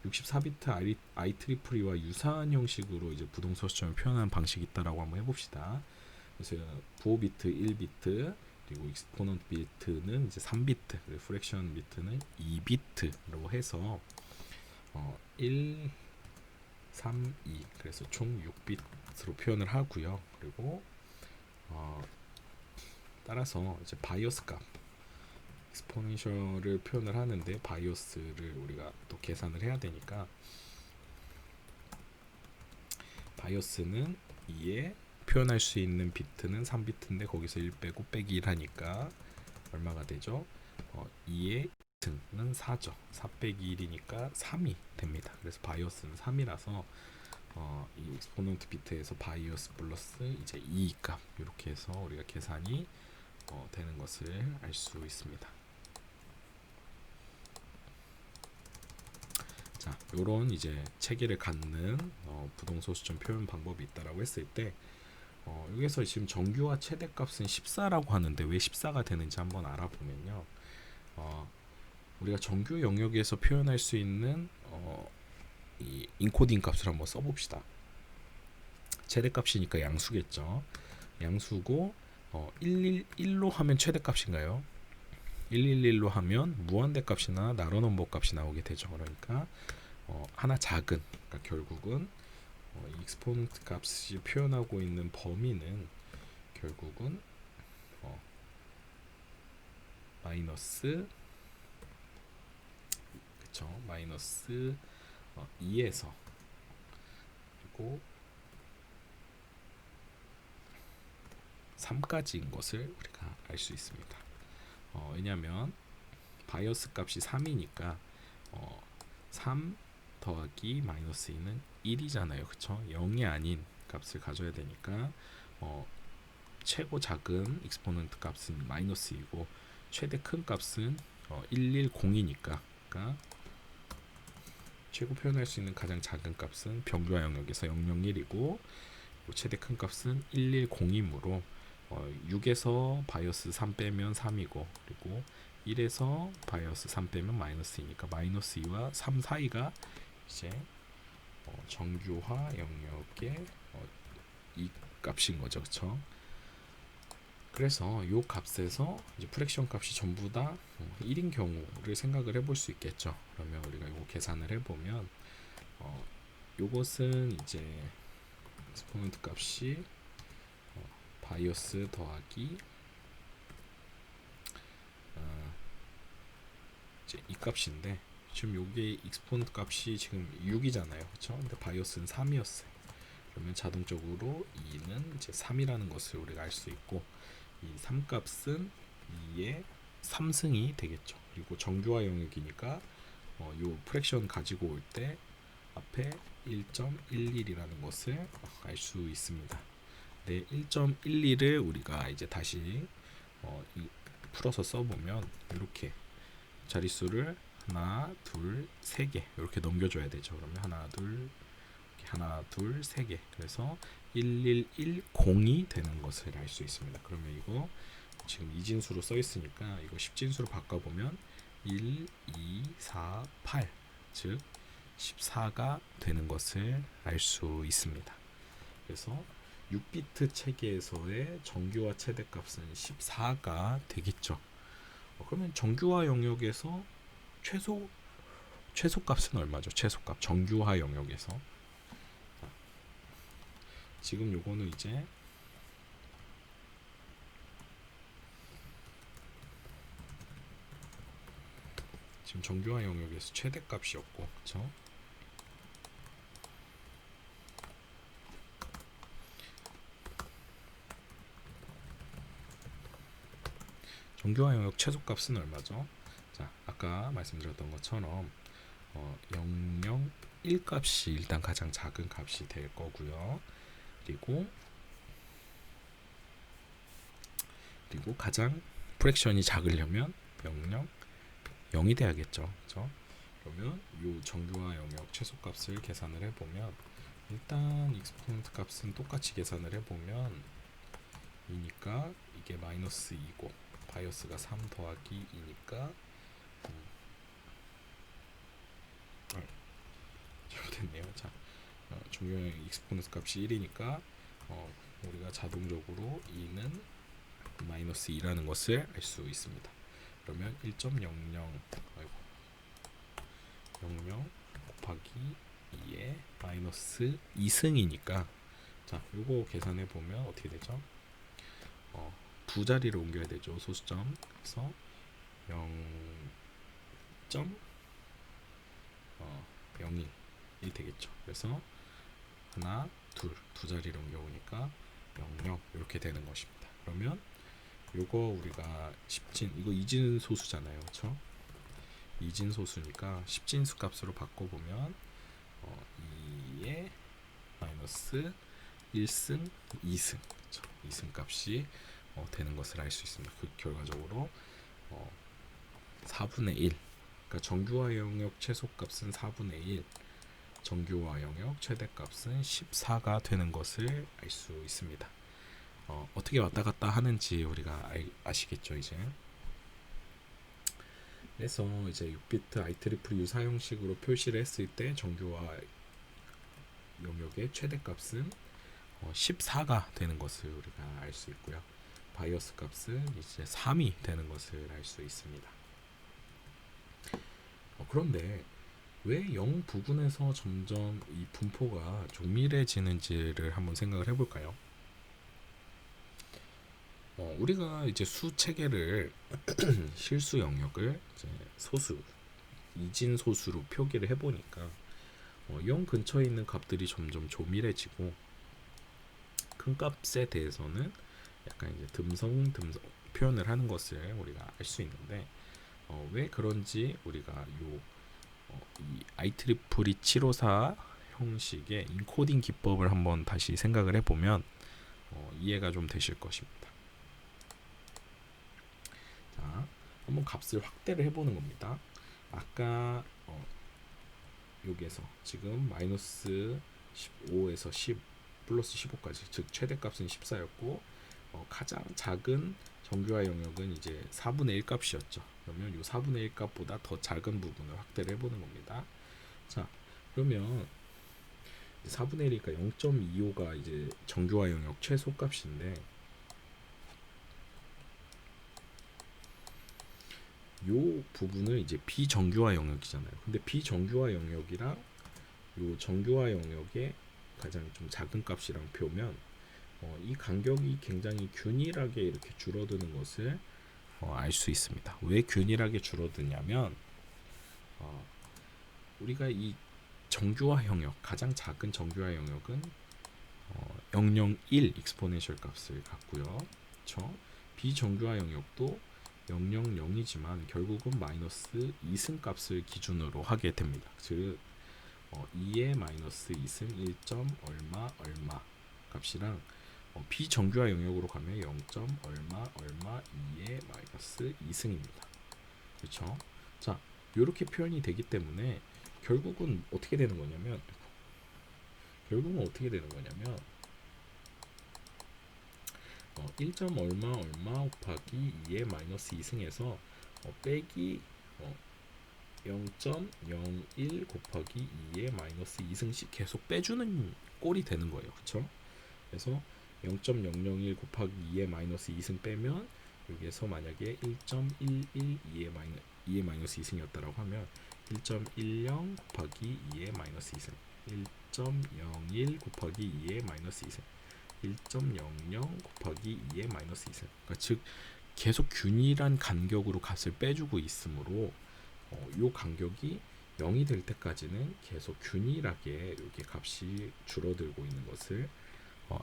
64비트 IEEE와 유사한 형식으로 이제 부동소 시점을 표현하는 방식이 있다라고 한번 해봅시다. 그래서 부호 비트 1비트, 그리고 익스포넌트 비트는 이제 3비트, 그리고 프랙션 비트는 2비트로 해서 1, 3, 2 그래서 총 6비트로 표현을 하고요. 그리고 따라서 이제 바이오스 값 익스포넨셜을 표현을 하는데 바이오스를 우리가 또 계산을 해야 되니까 바이오스는 2에 표현할 수 있는 비트는 3비트인데 거기서 1 빼고 빼기 1 하니까 얼마가 되죠? 2의 2는 4죠. 4 빼기 1이니까 3이 됩니다. 그래서 바이오스는 3이라서 이 익스포넌트 비트에서 바이오스 플러스 이제 2값 이렇게 해서 우리가 계산이 되는 것을 알 수 있습니다. 자, 요런 이제 체계를 갖는 부동소 시점 표현 방법이 있다라고 했을 때 여기서 지금 정규화 최대값은 14라고 하는데 왜 14가 되는지 한번 알아보면요. 우리가 정규 영역에서 표현할 수 있는 이 인코딩 값을 한번 써봅시다. 최대값이니까 양수겠죠. 양수고 111로 하면 최대값인가요? 111로 하면 무한대 값이나 나로 넘버 값이 나오게 되죠. 그러니까 하나 작은, 그러니까 결국은 익스포넌트 값이 표현하고 있는 범위는 결국은 마이너스 그쵸 마이너스 2에서 그리고 3까지인 것을 우리가 알 수 있습니다. 왜냐하면 바이오스 값이 3이니까 3 더하기 마이너스 2는 1이잖아요. 그쵸? 0이 아닌 값을 가져야 되니까 최고 작은 익스포넌트 값은 마이너스 2고 최대 큰 값은 110이니까 그러니까 최고 표현할 수 있는 가장 작은 값은 병조화 영역에서 001이고 최대 큰 값은 110이므로 6에서 바이오스 3 빼면 3이고 그리고 1에서 바이오스 3 빼면 마이너스 2니까 마이너스 2와 3 사이가 이제 정규화 영역의 이 값인 거죠. 그쵸? 그래서 이 값에서 이제 프랙션 값이 전부 다 1인 경우를 생각을 해볼 수 있겠죠. 그러면 우리가 이거 계산을 해보면 요것은 이제 익스포넌트 값이 바이오스 더하기 이제 이 값인데 지금 요게 익스포넌트 값이 지금 6이잖아요. 그렇죠? 근데 바이오스는 3이었어요. 그러면 자동적으로 2는 이제 3이라는 것을 우리가 알 수 있고 이 3값은 2의 3승이 되겠죠. 그리고 정규화 영역이니까 요 프랙션 가지고 올 때 앞에 1.11이라는 것을 알 수 있습니다. 네, 1.12를 우리가 이제 다시 풀어서 써보면 이렇게 자릿수를 하나, 둘, 세 개 이렇게 넘겨줘야 되죠. 그러면 하나, 둘, 세 개. 그래서 11102이 되는 것을 알 수 있습니다. 그러면 이거 지금 이진수로 써 있으니까 이거 10진수로 바꿔보면 1, 2, 4, 8, 즉 14가 되는 것을 알 수 있습니다. 그래서 6비트 체계에서의 정규화 최대값은 14가 되겠죠. 그러면 정규화 영역에서 최소값은 얼마죠? 최소값 정규화 영역에서 지금 요거는 이제 지금 정규화 영역에서 최대값이었고, 그쵸? 정규화 영역 최소값은 얼마죠? 자, 아까 말씀드렸던 것처럼 0, 1 값이 일단 가장 작은 값이 될 거고요. 그리고 가장 프랙션이 작으려면 명령 0이 돼야겠죠. 그렇죠? 그러면 이 정규화 영역 최소값을 계산을 해보면 일단 익스포넌트 값은 똑같이 계산을 해보면 2니까 이게 마이너스 2고 바이어스가 3 더하기 2니까 잘못했네요. 자, 정규화 영역 익스포넌트 값이 1이니까 우리가 자동적으로 2는 마이너스 2라는 것을 알 수 있습니다. 그러면 1.00 00 곱하기 2에 마이너스 2승이니까 자, 요거 계산해 보면 어떻게 되죠? 두 자리를 옮겨야 되죠. 소수점. 그래서 0.01 되겠죠. 그래서 하나, 두 자리를 옮겨오니까 00 이렇게 되는 것입니다. 그러면 요거 우리가 이거 이진 소수잖아요. 그렇죠? 이진 소수니까 십진수 값으로 바꿔보면 2의 마이너스 1승 2승 그렇죠? 2승 값이 되는 것을 알 수 있습니다. 그 결과적으로 4분의 1 그러니까 정규화 영역 최소값은 4분의 1 정규화 영역 최대값은 14가 되는 것을 알 수 있습니다. 어떻게 왔다 갔다 하는지 우리가 아시겠죠 이제. 그래서 이제 6비트 IEEE 사용식으로 표시를 했을 때 정규화 영역의 최대값은 14가 되는 것을 우리가 알 수 있고요. 바이어스 값은 이제 3이 되는 것을 알 수 있습니다. 그런데 왜 0 부근에서 점점 이 분포가 조밀해지는지를 한번 생각을 해볼까요? 우리가 이제 수 체계를 실수 영역을 이제 소수 이진 소수로 표기를 해보니까 0 근처에 있는 값들이 점점 조밀해지고 큰 값에 대해서는 약간 이제 듬성 표현을 하는 것을 우리가 알 수 있는데 왜 그런지 우리가 이 IEEE 754 형식의 인코딩 기법을 한번 다시 생각을 해보면 이해가 좀 되실 것입니다. 자, 한번 값을 확대를 해보는 겁니다. 아까 여기에서 지금 마이너스 15에서 10 플러스 15까지 즉 최대값은 14였고 가장 작은 정규화 영역은 이제 4분의 1 값이었죠. 그러면 이 4분의 1 값보다 더 작은 부분을 확대를 해보는 겁니다. 자, 그러면 4분의 1이니까 0.25가 이제 정규화 영역 최소값인데 요 부분은 이제 비정규화 영역이잖아요. 근데 비정규화 영역이랑 요 정규화 영역의 가장 좀 작은 값이랑 표면 이 간격이 굉장히 균일하게 이렇게 줄어드는 것을 알 수 있습니다. 왜 균일하게 줄어드냐면 우리가 이 정규화 영역 가장 작은 정규화 영역은 001 익스포넨셜 값을 갖고요. 그렇죠? 비정규화 영역도 000이지만 결국은 마이너스 2승 값을 기준으로 하게 됩니다. 즉 2의 마이너스 2승 1. 얼마 얼마 값이랑 비정규화 영역으로 가면 0. 얼마 2의 마이너스 2승입니다. 그렇죠? 자, 이렇게 표현이 되기 때문에 결국은 어떻게 되는 거냐면 1. 얼마 곱하기 2의 마이너스 2승에서 빼기 0.01 곱하기 2의 마이너스 2승씩 계속 빼주는 꼴이 되는 거예요. 그쵸? 그래서 0.001 곱하기 2의 마이너스 2승 빼면 여기에서 만약에 1.11 2의 마이너스 2승이었다라고 하면 1.10 곱하기 2의 마이너스 2승 1.01 곱하기 2의 마이너스 2셈 1.00 곱하기 2의 마이너스 2셈 그러니까 즉 계속 균일한 간격으로 값을 빼주고 있으므로 요 간격이 0이 될 때까지는 계속 균일하게 여기 값이 줄어들고 있는 것을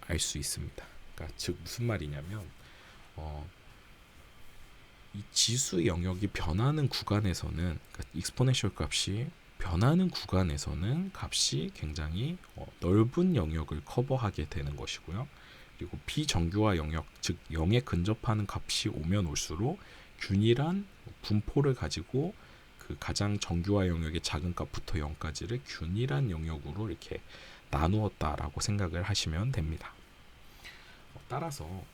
알 수 있습니다. 그러니까 즉 무슨 말이냐면 이 지수 영역이 변하는 구간에서는 그러니까 익스포넨셜 값이 변하는 구간에서는 값이 굉장히 넓은 영역을 커버하게 되는 것이고요. 그리고 비정규화 영역, 즉 0에 근접하는 값이 오면 올수록 균일한 분포를 가지고 그 가장 정규화 영역의 작은 값부터 0까지를 균일한 영역으로 이렇게 나누었다라고 생각을 하시면 됩니다. 따라서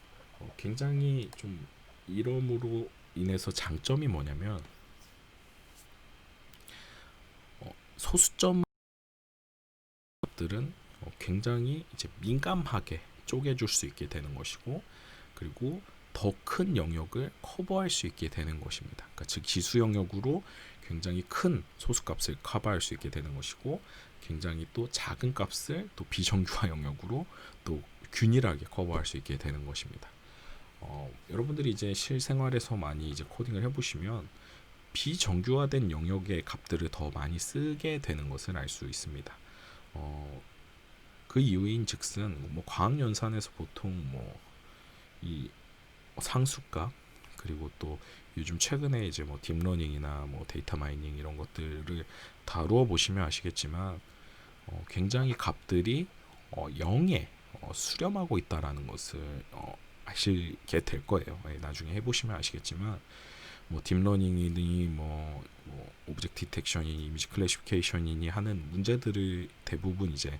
굉장히 좀 이러므로 인해서 장점이 뭐냐면 소수점 값들은 굉장히 이제 민감하게 쪼개줄 수 있게 되는 것이고 그리고 더 큰 영역을 커버할 수 있게 되는 것입니다. 그러니까 즉 지수 영역으로 굉장히 큰 소수값을 커버할 수 있게 되는 것이고 굉장히 또 작은 값을 또 비정규화 영역으로 또 균일하게 커버할 수 있게 되는 것입니다. 여러분들이 이제 실생활에서 많이 이제 코딩을 해보시면 비정규화된 영역의 값들을 더 많이 쓰게 되는 것을 알 수 있습니다. 그 이유인즉슨 뭐 과학연산에서 보통 뭐 이 상수값 그리고 또 요즘 최근에 이제 뭐 딥러닝이나 뭐 데이터 마이닝 이런 것들을 다루어 보시면 아시겠지만 굉장히 값들이 0에 수렴하고 있다라는 것을 아시게 될 거예요. 나중에 해보시면 아시겠지만 뭐 딥러닝이니 뭐 오브젝트 디텍션이니 이미지 클래시피케이션이니 하는 문제들을 대부분 이제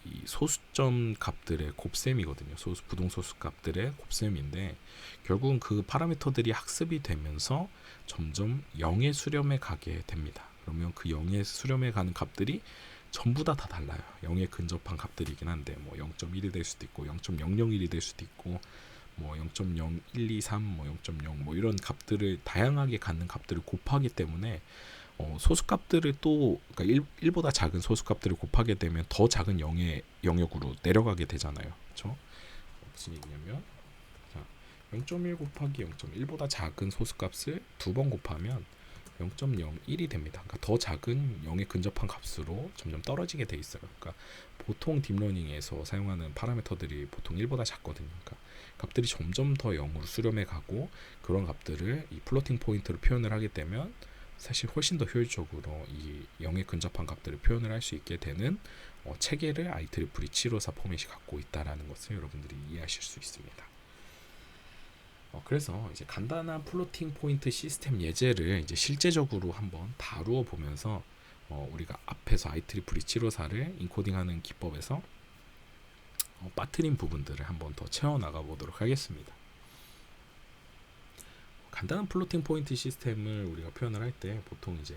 이 소수점 값들의 곱셈이거든요. 부동소수 값들의 곱셈인데 결국은 그 파라미터들이 학습이 되면서 점점 0의 수렴에 가게 됩니다. 그러면 그 0의 수렴에 가는 값들이 전부 다 달라요. 0에 근접한 값들이긴 한데 뭐 0.1이 될 수도 있고 0.001이 될 수도 있고 뭐 0.0123, 뭐 0.0 뭐 이런 값들을 다양하게 갖는 값들을 곱하기 때문에 소수값들을 또 그러니까 1보다 작은 소수값들을 곱하게 되면 더 작은 0의 영역으로 내려가게 되잖아요. 그렇죠? 무슨 얘기냐면 0.1 곱하기 0.1보다 작은 소수값을 두 번 곱하면 0.01이 됩니다. 그러니까 더 작은 0에 근접한 값으로 점점 떨어지게 돼 있어요. 그러니까 보통 딥러닝에서 사용하는 파라미터들이 보통 1보다 작거든요. 그러니까 값들이 점점 더 0으로 수렴해 가고 그런 값들을 이 플로팅 포인트로 표현을 하게 되면 사실 훨씬 더 효율적으로 이 0에 근접한 값들을 표현을 할 수 있게 되는 체계를 IEEE 754 포맷이 갖고 있다라는 것을 여러분들이 이해하실 수 있습니다. 그래서 이제 간단한 플로팅 포인트 시스템 예제를 이제 실제적으로 한번 다루어 보면서 우리가 앞에서 IEEE 754를 인코딩하는 기법에서 빠뜨린 부분들을 한번 더 채워 나가 보도록 하겠습니다. 간단한 플로팅 포인트 시스템을 우리가 표현을 할 때 보통 이제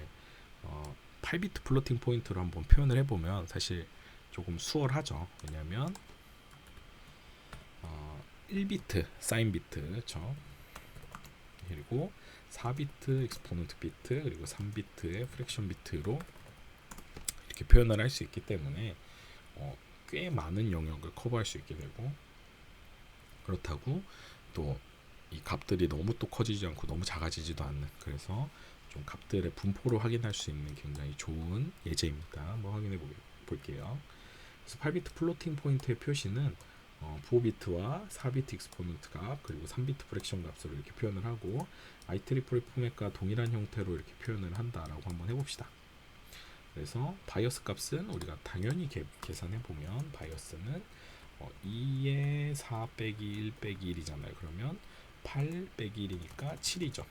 8비트 플로팅 포인트로 한번 표현을 해보면 사실 조금 수월하죠. 왜냐하면 1비트 사인 비트 그렇죠? 그리고 4비트 엑스포넌트 비트 그리고 3비트의 프랙션 비트로 이렇게 표현을 할 수 있기 때문에 꽤 많은 영역을 커버할 수 있게 되고 그렇다고 또 이 값들이 너무 또 커지지 않고 너무 작아지지도 않는 그래서 좀 값들의 분포를 확인할 수 있는 굉장히 좋은 예제입니다. 한번 확인해 볼게요. 그래서 8비트 플로팅 포인트의 표시는 4비트와 4비트 익스포넌트 값 그리고 3비트 프랙션 값으로 이렇게 표현을 하고 IEEE 포맷과 동일한 형태로 이렇게 표현을 한다라고 한번 해봅시다. 그래서 바이어스 값은 우리가 당연히 계산해 보면 바이어스는 2에 4 빼기 1 빼기 1이잖아요. 그러면 8 빼기 1이니까 7이죠.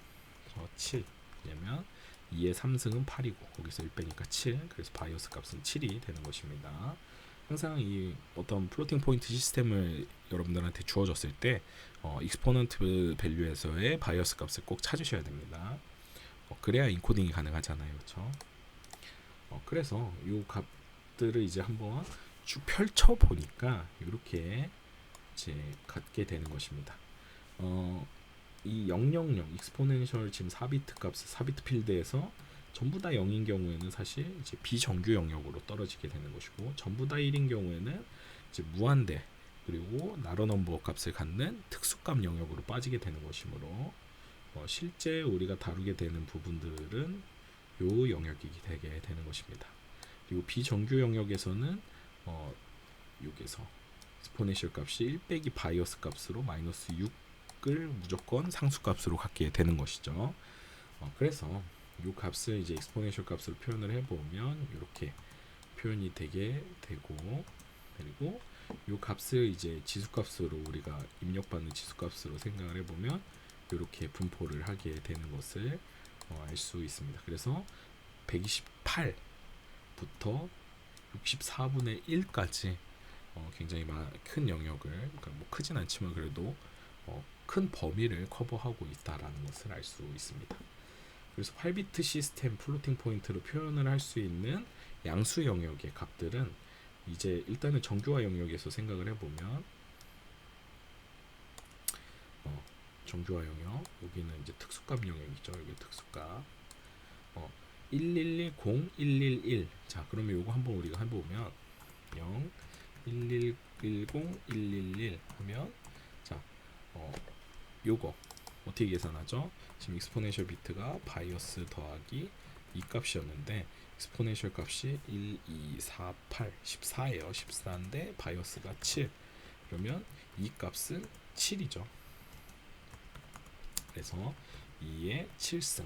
7. 왜냐면 2의 3승은 8이고 거기서 1 빼니까 7. 그래서 바이어스 값은 7이 되는 것입니다. 항상 이 어떤 플로팅 포인트 시스템을 여러분들한테 주어졌을 때 익스포넌트 밸류에서의 바이어스 값을 꼭 찾으셔야 됩니다. 그래야 인코딩이 가능하잖아요. 그렇죠? 그래서 이 값들을 이제 한번 쭉 펼쳐 보니까 이렇게 이제 갖게 되는 것입니다. 이 000 익스포넨셜 지금 4비트 값 4비트 필드에서 전부 다 0인 경우에는 사실 이제 비정규 영역으로 떨어지게 되는 것이고, 전부 다 1인 경우에는 이제 무한대 그리고 나로 넘버 값을 갖는 특수값 영역으로 빠지게 되는 것이므로, 실제 우리가 다루게 되는 부분들은 요 영역이 되게 되는 것입니다. 그리고 비정규 영역에서는 여기서 스포네셜 값이 1 빼기 바이어스 값으로 마이너스 6을 무조건 상수값으로 갖게 되는 것이죠. 그래서 이 값을 이제 익스포네셜 값으로 표현을 해보면 이렇게 표현이 되게 되고, 그리고 이 값을 이제 지수값으로 우리가 입력받는 지수값으로 생각을 해보면 이렇게 분포를 하게 되는 것을 알 수 있습니다. 그래서 128부터 64분의 1까지 굉장히 큰 영역을, 그러니까 뭐 크진 않지만 그래도 큰 범위를 커버하고 있다라는 것을 알 수 있습니다. 그래서 8비트 시스템 플로팅 포인트로 표현을 할 수 있는 양수 영역의 값들은 이제 일단은 정규화 영역에서 생각을 해보면, 정규화 영역, 여기는 이제 특수값 영역이죠. 여기 특수값 1110, 111. 자, 그러면 요거 한번 우리가 해보면 0, 1110, 111 하면, 자, 요거 어떻게 계산하죠? 지금 익스포넨셜 비트가 바이어스 더하기 이 값이었는데 익스포넨셜 값이 1, 2, 4, 8, 14예요. 14인데 바이어스가 7. 그러면 이 값은 7이죠. 그래서 2의 7승,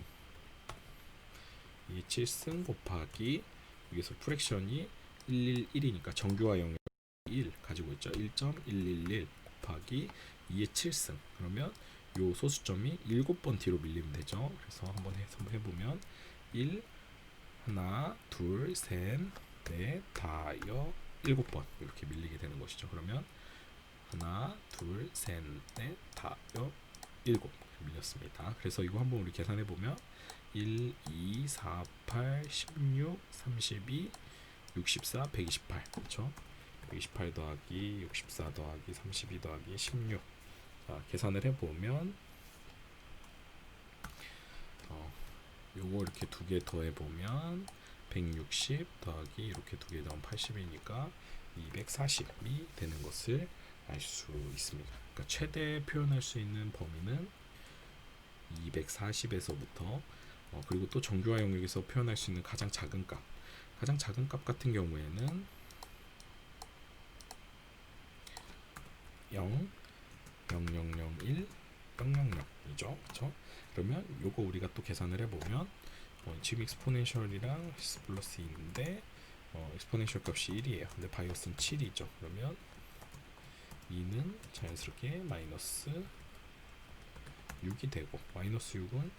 2의 7승 곱하기 여기서 프랙션이 111이니까 정규화 영역 1 가지고 있죠. 1.111 곱하기 2의 7승. 그러면 요 소수점이 7번 뒤로 밀리면 되죠. 그래서 한번 해보면 1, 하나, 둘, 셋, 넷, 다여, 7번 이렇게 밀리게 되는 것이죠. 그러면 하나, 둘, 셋, 넷, 다여, 7 밀렸습니다. 그래서 이거 한번 우리 계산해 보면 1, 2, 4, 8, 16, 32, 64, 128. 그렇죠? 128 더하기 64 더하기 32 더하기 16. 자, 계산을 해보면 요거 이렇게 두 개 더해보면 160 더하기 이렇게 두 개 더하면 80이니까 240이 되는 것을 알 수 있습니다. 그러니까 최대 표현할 수 있는 범위는 240에서부터 그리고 또 정규화 영역에서 표현할 수 있는 가장 작은 값, 가장 작은 값 같은 경우에는 0, 0001, 000이죠. 그렇죠? 그러면 요거 우리가 또 계산을 해보면 지금 익스포넨셜이랑 플러스 2인데 익스포넨셜 값이 1이에요. 근데 바이오스는 7이죠. 그러면 2는 자연스럽게 마이너스 6이 되고, 마이너스 6은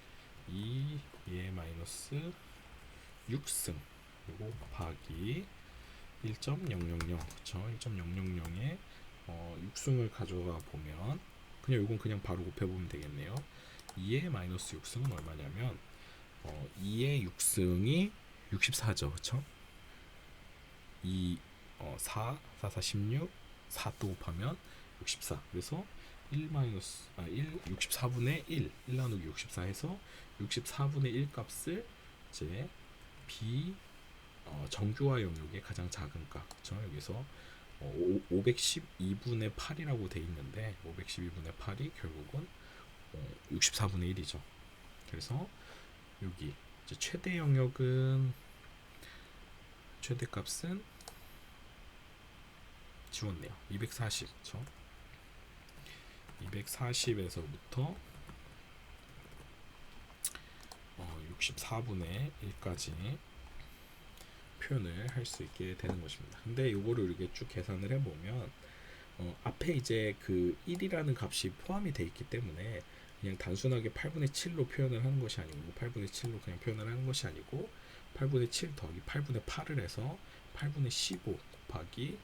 2의 마이너스 6승 그리고 곱하기 1.000, 그쵸? 1.000에 6승을 가져가 보면 그냥 이건 그냥 바로 곱해보면 되겠네요. 2의 마이너스 6승은 얼마냐면 2의 6승이 64죠. 그쵸? 2, 4, 4, 4, 16, 4 또 곱하면 64. 그래서 1 마이너스 1 64분의 1 나누기 64 해서 64분의 1 값을 이제 정규화 영역의 가장 작은 값, 그렇죠? 여기서 512분의 8이라고 돼 있는데 512분의 8이 결국은 64분의 1이죠. 그래서 여기 이제 최대 영역은 최대값은 지웠네요. 240. 그렇죠? 240에서부터 64분의 1까지 표현을 할 수 있게 되는 것입니다. 근데 이거를 이렇게 쭉 계산을 해보면 앞에 이제 그 1이라는 값이 포함이 되어 있기 때문에 그냥 단순하게 8분의 7로 표현을 하는 것이 아니고 8분의 7로 그냥 표현을 하는 것이 아니고 8분의 7 더하기 8분의 8을 해서 8분의 15 곱하기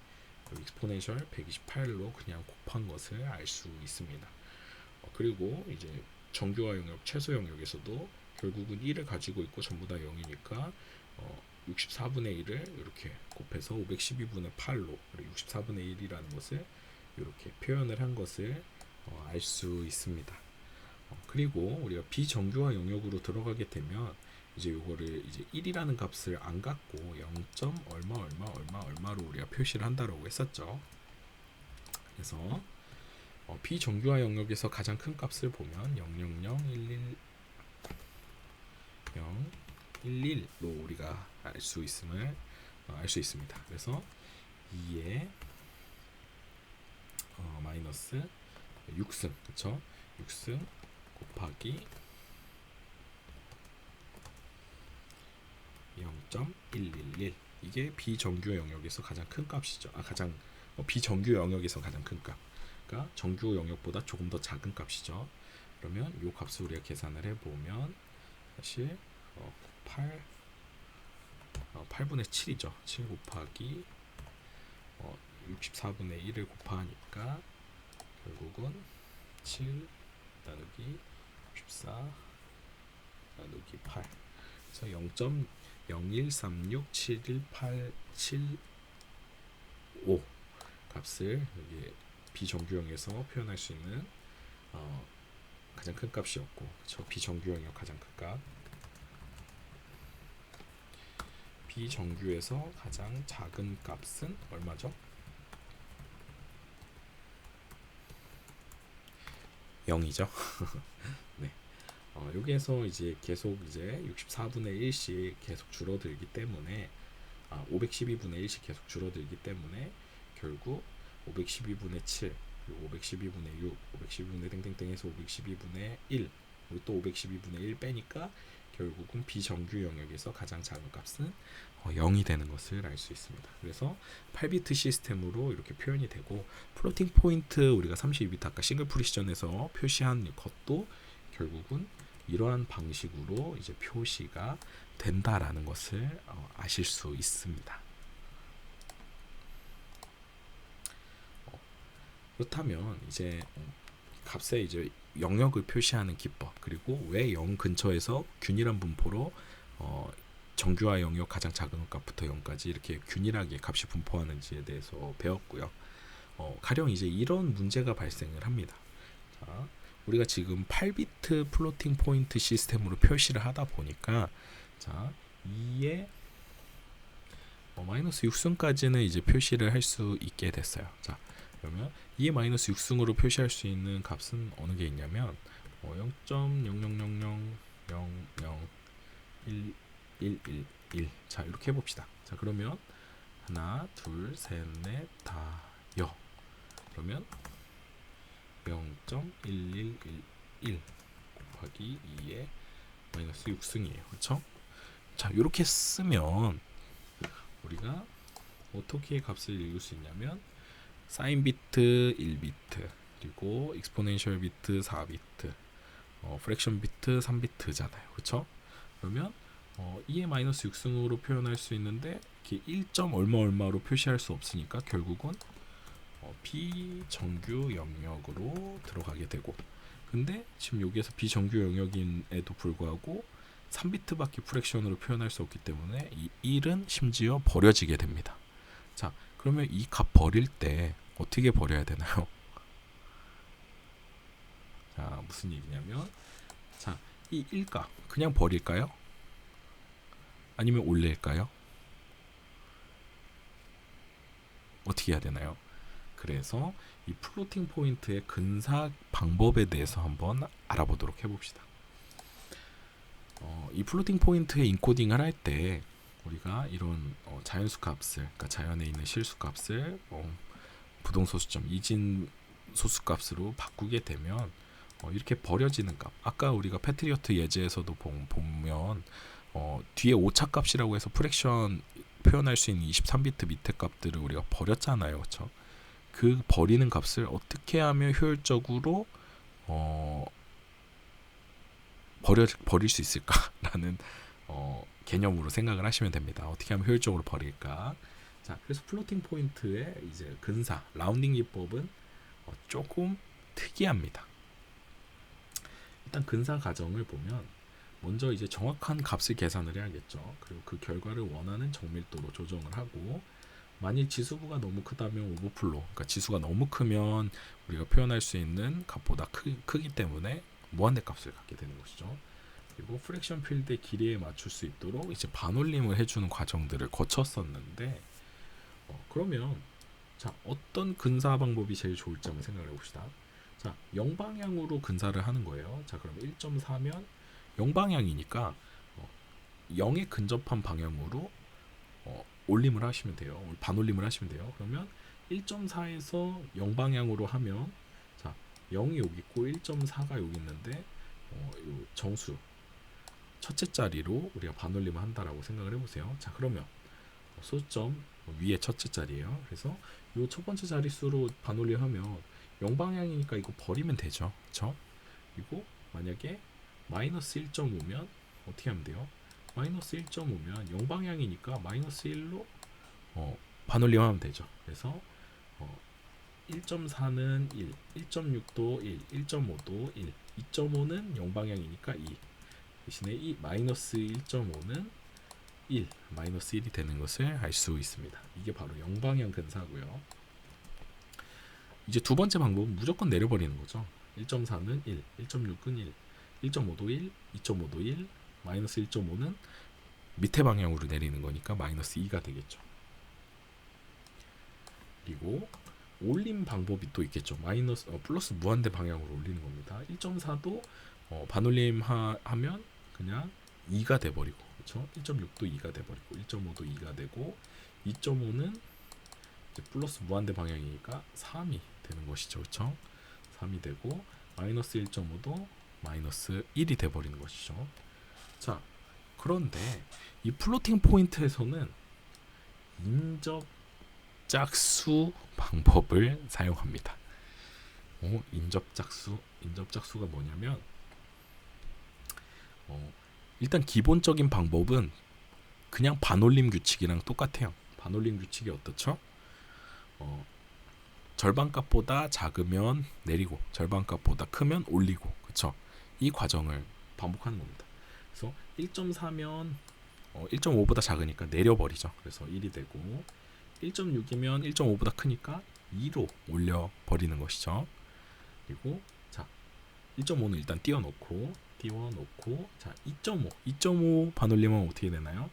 익스포넨셜 128로 그냥 곱한 것을 알 수 있습니다. 그리고 이제 정규화 영역, 최소 영역에서도 결국은 1을 가지고 있고 전부 다 0이니까 64분의 1을 이렇게 곱해서 512분의 8로 64분의 1이라는 것을 이렇게 표현을 한 것을 알 수 있습니다. 그리고 우리가 비정규화 영역으로 들어가게 되면 이제 요거를 이제 1이라는 값을 안 갖고 0. 얼마로 우리가 표시를 한다라고 했었죠. 그래서 비정규화 영역에서 가장 큰 값을 보면 0.11로 우리가 알 수 있습니다. 그래서 2에 마이너스 6승, 그쵸? 6승 곱하기 0.111, 이게 비정규 영역에서 가장 큰 값이죠. 비정규 영역에서 가장 큰 값. 그러니까 정규 영역보다 조금 더 작은 값이죠. 그러면 이 값을 우리가 계산을 해보면 사실 8분의 7이죠. 7 곱하기 64분의 1을 곱하니까 결국은 7 나누기 64 나누기 8. 그래서 0.013671875 값을 여기 비정규형에서 표현할 수 있는 가장 큰 값이었고, 그렇죠? 비정규형의 가장 큰 값. 비정규에서 가장 작은 값은 얼마죠? 0이죠. 네. 여기에서 이제 계속 이제 64분의 1씩 계속 줄어들기 때문에 512분의 1씩 계속 줄어들기 때문에 결국 512분의 7, 그리고 512분의 6, 512분의 땡땡땡에서 512분의 1, 그리고 또 512분의 1 빼니까 결국은 비정규 영역에서 가장 작은 값은 0이 되는 것을 알 수 있습니다. 그래서 8비트 시스템으로 이렇게 표현이 되고, 플로팅 포인트 우리가 32비트 아까 싱글 프리시전에서 표시한 것도 결국은 이러한 방식으로 이제 표시가 된다라는 것을 아실 수 있습니다. 그렇다면 이제 값의 이제 영역을 표시하는 기법, 그리고 왜 0 근처에서 균일한 분포로 정규화 영역 가장 작은 값부터 0까지 이렇게 균일하게 값이 분포하는지에 대해서 배웠고요. 가령 이제 이런 문제가 발생을 합니다. 자, 우리가 지금 8비트 플로팅 포인트 시스템으로 표시를 하다 보니까, 자, 2에 마이너스 6승까지는 이제 표시를 할 수 있게 됐어요. 자, 그러면 2에 마이너스 6승으로 표시할 수 있는 값은 어느 게 있냐면 0.000000111. 자, 이렇게 해봅시다. 자, 그러면 하나, 둘, 셋, 넷, 다, 여. 그러면 0.1111 곱하기 2에 마이너스 6승이에요. 그렇죠? 자, 이렇게 쓰면 우리가 어떻게 값을 읽을 수 있냐면 사인 비트 1비트, 그리고 익스포넨셜 비트 4비트, 프랙션 비트 3비트잖아요. 그렇죠? 그러면 2의 마이너스 6승으로 표현할 수 있는데 1. 얼마로 표시할 수 없으니까 결국은 비정규 영역으로 들어가게 되고, 근데 지금 여기에서 비정규 영역임에도 불구하고 3비트밖에 프랙션으로 표현할 수 없기 때문에 이 1은 심지어 버려지게 됩니다. 자, 그러면 이 값 버릴 때 어떻게 버려야 되나요? 자, 무슨 얘기냐면, 자, 이 1값 그냥 버릴까요? 아니면 올릴까요? 어떻게 해야 되나요? 그래서 이 플로팅 포인트의 근사 방법에 대해서 한번 알아보도록 해봅시다. 이 플로팅 포인트의 인코딩을 할 때 우리가 이런 자연수 값을, 그러니까 자연에 있는 실수 값을 부동소수점, 이진 소수 값으로 바꾸게 되면 이렇게 버려지는 값, 아까 우리가 패트리어트 예제에서도 보면 뒤에 오차 값이라고 해서 프랙션 표현할 수 있는 23비트 밑에 값들을 우리가 버렸잖아요. 그렇죠? 그 버리는 값을 어떻게 하면 효율적으로 버릴 수 있을까라는 개념으로 생각을 하시면 됩니다. 어떻게 하면 효율적으로 버릴까? 자, 그래서 플로팅 포인트의 이제 근사 라운딩 기법은 조금 특이합니다. 일단 근사 과정을 보면 먼저 이제 정확한 값을 계산을 해야겠죠. 그리고 그 결과를 원하는 정밀도로 조정을 하고, 만일 지수가 너무 크다면 오버플로, 그러니까 지수가 너무 크면 우리가 표현할 수 있는 값보다 크기 때문에 무한대 값을 갖게 되는 것이죠. 그리고 프랙션 필드의 길이에 맞출 수 있도록 이제 반올림을 해주는 과정들을 거쳤었는데 그러면 자 어떤 근사 방법이 제일 좋을지 한번 생각해 봅시다. 자 0방향으로 근사를 하는 거예요. 자 그럼 1.4면 0방향이니까 0에 근접한 방향으로 올림을 하시면 돼요. 반올림을 하시면 돼요. 그러면 1.4에서 0방향으로 하면 자 0이 여기 있고 1.4가 여기 있는데 요 정수 첫째 자리로 우리가 반올림을 한다라고 생각을 해보세요. 자 그러면 소수점 위에 첫째 자리예요. 그래서 요 첫 번째 자릿수로 반올림하면 0방향이니까 이거 버리면 되죠. 그렇죠? 그리고 만약에 마이너스 1.5면 어떻게 하면 돼요? 마이너스 1.5면 0방향이니까 마이너스 1로 반올림하면 되죠. 그래서 1.4는 1, 1.6도 1, 1.5도 1, 2.5는 0방향이니까 2 대신에 이 마이너스 1.5는 1, 마이너스 1이 되는 것을 알 수 있습니다. 이게 바로 0방향 근사고요. 이제 두 번째 방법은 무조건 내려버리는 거죠. 1.4는 1, 1.6은 1, 1.5도 1, 2.5도 1, 마이너스 1.5는 밑에 방향으로 내리는 거니까 마이너스 2가 되겠죠. 그리고 올림 방법이 또 있겠죠. 마이너스 플러스 무한대 방향으로 올리는 겁니다. 1.4도 반올림 하면 그냥 2가 돼버리고 그렇죠? 1.6도 2가 돼버리고 1.5도 2가 되고 2.5는 이제 플러스 무한대 방향이니까 3이 되는 것이죠. 그렇죠? 3이 되고 마이너스 1.5도 마이너스 1이 돼버리는 것이죠. 자 그런데 이 플로팅 포인트에서는 인접 짝수 방법을 사용합니다. 인접짝수가 뭐냐면 일단 기본적인 방법은 그냥 반올림 규칙이랑 똑같아요. 반올림 규칙이 어떻죠? 절반값보다 작으면 내리고 절반값보다 크면 올리고 그쵸? 이 과정을 반복하는 겁니다. 그래서 1.4면 1.5보다 작으니까 내려버리죠. 그래서 1이 되고 1.6이면 1.5보다 크니까 2로 올려버리는 것이죠. 그리고 자 1.5는 일단 띄워놓고 자 2.5 반올림은 어떻게 되나요?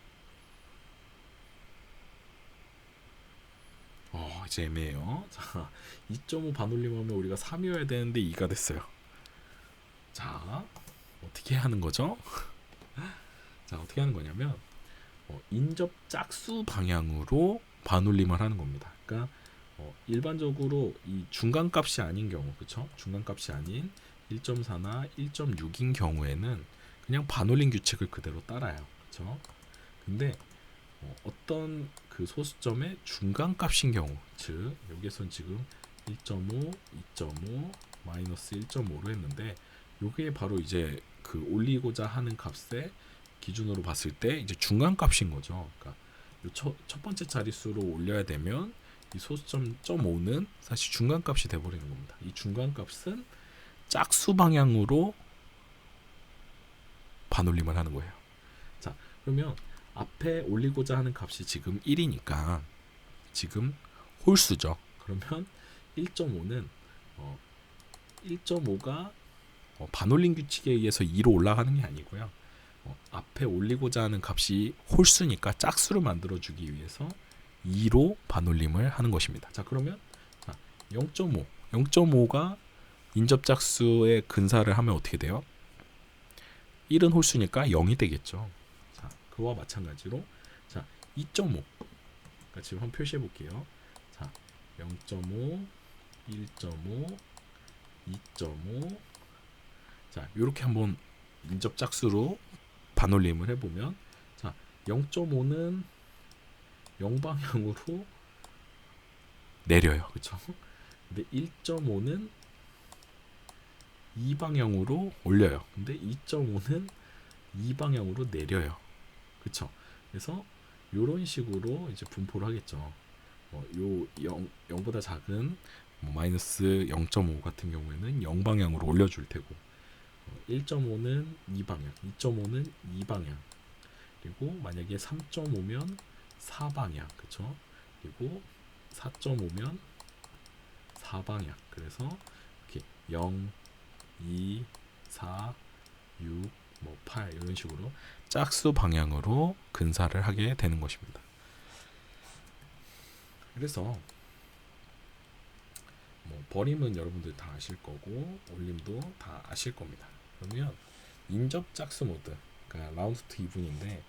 이제 애매해요. 자 2.5 반올림하면 우리가 3이어야 되는데 2가 됐어요. 자 어떻게 하는 거죠? 자 어떻게 하는 거냐면 인접 짝수 방향으로 반올림을 하는 겁니다. 그러니까 일반적으로 이 중간값이 아닌 경우, 그렇죠? 중간값이 아닌 1.4나 1.6인 경우에는 그냥 반올림 규칙을 그대로 따라요, 그렇죠? 근데 어떤 그 소수점의 중간값인 경우, 즉 여기선 지금 1.5, 2.5, 마이너스 1.5로 했는데 요게 바로 이제 그 올리고자 하는 값의 기준으로 봤을 때 이제 중간값인 거죠. 그러니까 첫 번째 자릿수로 올려야 되면 이 소수점 0.5는 사실 중간값이 돼버리는 겁니다. 이 중간값은 짝수 방향으로 반올림을 하는 거예요. 자, 그러면 앞에 올리고자 하는 값이 지금 1이니까 지금 홀수죠. 그러면 1.5는 1.5가 반올림 규칙에 의해서 2로 올라가는 게 아니고요. 앞에 올리고자 하는 값이 홀수니까 짝수를 만들어주기 위해서 2로 반올림을 하는 것입니다. 자 그러면 0.5가 인접짝수의 근사를 하면 어떻게 돼요? 1은 홀수니까 0이 되겠죠. 자 그와 마찬가지로 자 2.5 그러니까 지금 한번 표시해 볼게요. 자 0.5, 1.5, 2.5 자 이렇게 한번 인접짝수로 반올림을 해보면 자 0.5는 0방향으로 내려요. 그쵸? 근데 1.5는 2방향으로 올려요. 근데 2.5는 2방향으로 내려요. 그쵸? 그래서 이런 식으로 이제 분포를 하겠죠. 요 0보다 작은 마이너스 0.5 같은 경우에는 0방향으로 올려줄 테고 1.5는 2방향, 2.5는 2방향 그리고 만약에 3.5면 4방향 그쵸? 그리고 4.5면 4방향 그래서 이렇게 0, 2, 4, 6, 뭐 8 이런 식으로 짝수 방향으로 근사를 하게 되는 것입니다. 그래서 뭐 버림은 여러분들 다 아실 거고 올림도 다 아실 겁니다. 그러면 인접 짝수 모드, 그러니까 라운드 투 이분인데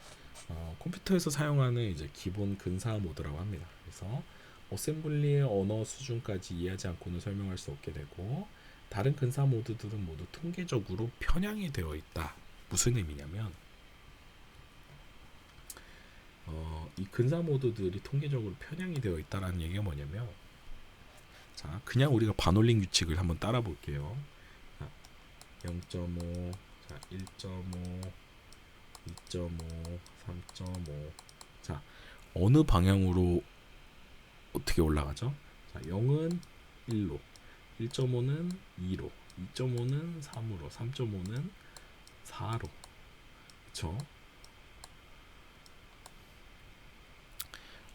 컴퓨터에서 사용하는 이제 기본 근사 모드라고 합니다. 그래서 어셈블리의 언어 수준까지 이해하지 않고는 설명할 수 없게 되고, 다른 근사 모드들은 모두 통계적으로 편향이 되어 있다. 무슨 의미냐면 이 근사 모드들이 통계적으로 편향이 되어 있다라는 얘기가 뭐냐면, 자 그냥 우리가 반올림 규칙을 한번 따라 볼게요. 0.5, 자 1.5, 2.5, 3.5. 자 어느 방향으로 어떻게 올라가죠? 자 0은 1로, 1.5는 2로, 2.5는 3으로, 3.5는 4로. 그쵸?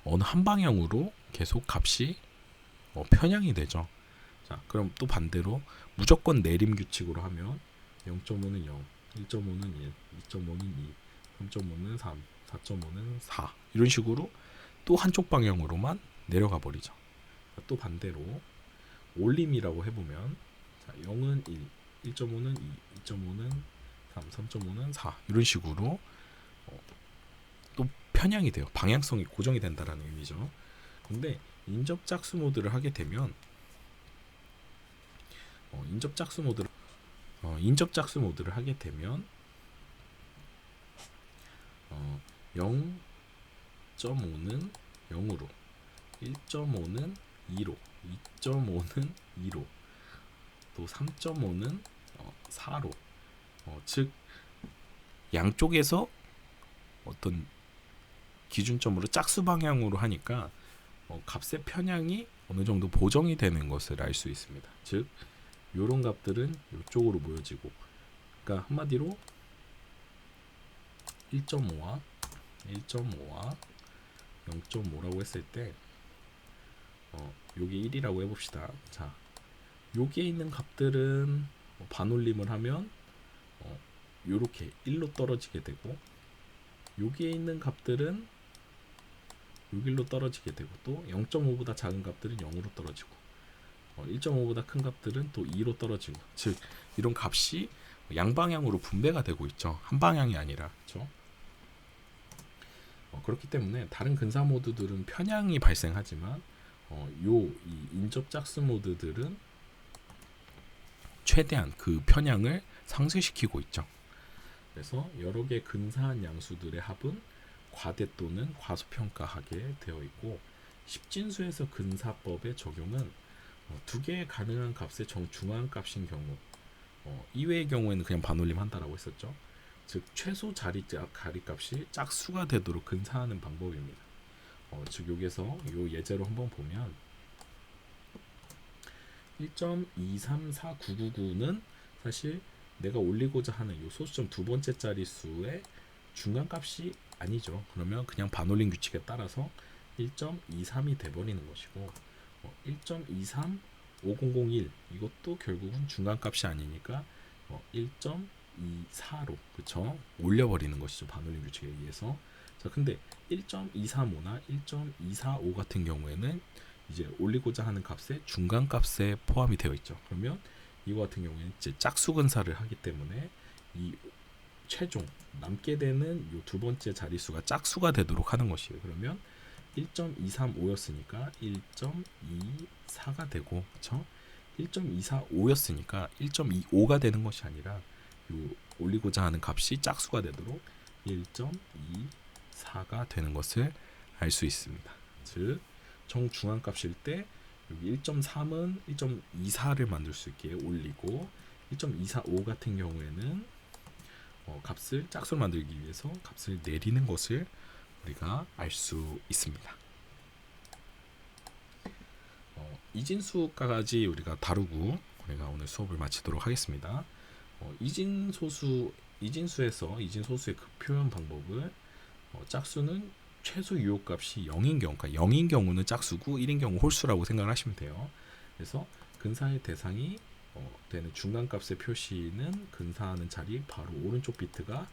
어느 한 방향으로 계속 값이 편향이 되죠. 자, 그럼 또 반대로 무조건 내림 규칙으로 하면 0.5는 0, 1.5는 1, 2.5는 2, 3.5는 3, 4.5는 4 이런 식으로 또 한쪽 방향으로만 내려가 버리죠. 또 반대로 올림이라고 해보면, 자, 0은 1, 1.5는 2, 2.5는 3, 3.5는 4 이런 식으로 또 편향이 돼요. 방향성이 고정이 된다라는 의미죠. 근데 인접 짝수 모드를 하게 되면 인접 짝수 모드를 하게 되면 0.5는 0으로, 1.5는 2로, 2.5는 2로, 또 3.5는 4로, 즉 양쪽에서 어떤 기준점으로 짝수 방향으로 하니까 값의 편향이 어느 정도 보정이 되는 것을 알 수 있습니다. 즉 이런 값들은 이쪽으로 모여지고, 그러니까 한마디로 1.5와 1.5와 0.5라고 했을 때 요게 1이라고 해봅시다. 자 여기에 있는 값들은 반올림을 하면 요렇게 1로 떨어지게 되고, 여기에 있는 값들은 여기로 떨어지게 되고, 또 0.5보다 작은 값들은 0으로 떨어지고, 1.5보다 큰 값들은 또 2로 떨어지고, 즉 이런 값이 양방향으로 분배가 되고 있죠. 한 방향이 아니라. 그렇죠? 그렇기 때문에 다른 근사 모드들은 편향이 발생하지만 이 인접 짝수 모드들은 최대한 그 편향을 상쇄시키고 있죠. 그래서 여러 개 근사한 양수들의 합은 과대 또는 과소평가하게 되어 있고, 십진수에서 근사법의 적용은 두 개의 가능한 값의 정중한 값인 경우, 이외의 경우에는 그냥 반올림 한다라고 했었죠. 즉 최소 자리값이 짝수가 되도록 근사하는 방법입니다. 즉 여기서 요 예제로 한번 보면 1.234999는 사실 내가 올리고자 하는 요 소수점 두 번째 자릿수의 중간값이 아니죠. 그러면 그냥 반올림 규칙에 따라서 1.23이 돼버리는 것이고, 1.23 5001 이것도 결국은 중간값이 아니니까 1.24로 그쵸 올려버리는 것이죠. 반올림 규칙에 의해서. 자 근데 1.235나 1.245 같은 경우에는 이제 올리고자 하는 값의 중간값에 포함이 되어 있죠. 그러면 이거 같은 경우에는 이제 짝수 근사를 하기 때문에 이 최종 남게 되는 이 두 번째 자릿수가 짝수가 되도록 하는 것이에요. 그러면 1.235였으니까 1.24가 되고, 그렇죠? 1.245였으니까 1.25가 되는 것이 아니라 요 올리고자 하는 값이 짝수가 되도록 1.24가 되는 것을 알 수 있습니다. 즉 정중앙값일 때 여기 1.3은 1.24를 만들 수 있게 올리고, 1.245 같은 경우에는 값을 짝수로 만들기 위해서 값을 내리는 것을 우리가 알 수 있습니다. 이진수까지 우리가 다루고 우리가 오늘 수업을 마치도록 하겠습니다. 이진소수에서 이진소수의 그 표현 방법을 짝수는 최소 유효값이 0인 경우, 그러니까 0인 경우는 짝수고 1인 경우 홀수라고 생각을 하시면 돼요. 그래서 근사의 대상이 되는 중간값의 표시는 근사하는 자리 바로 오른쪽 비트가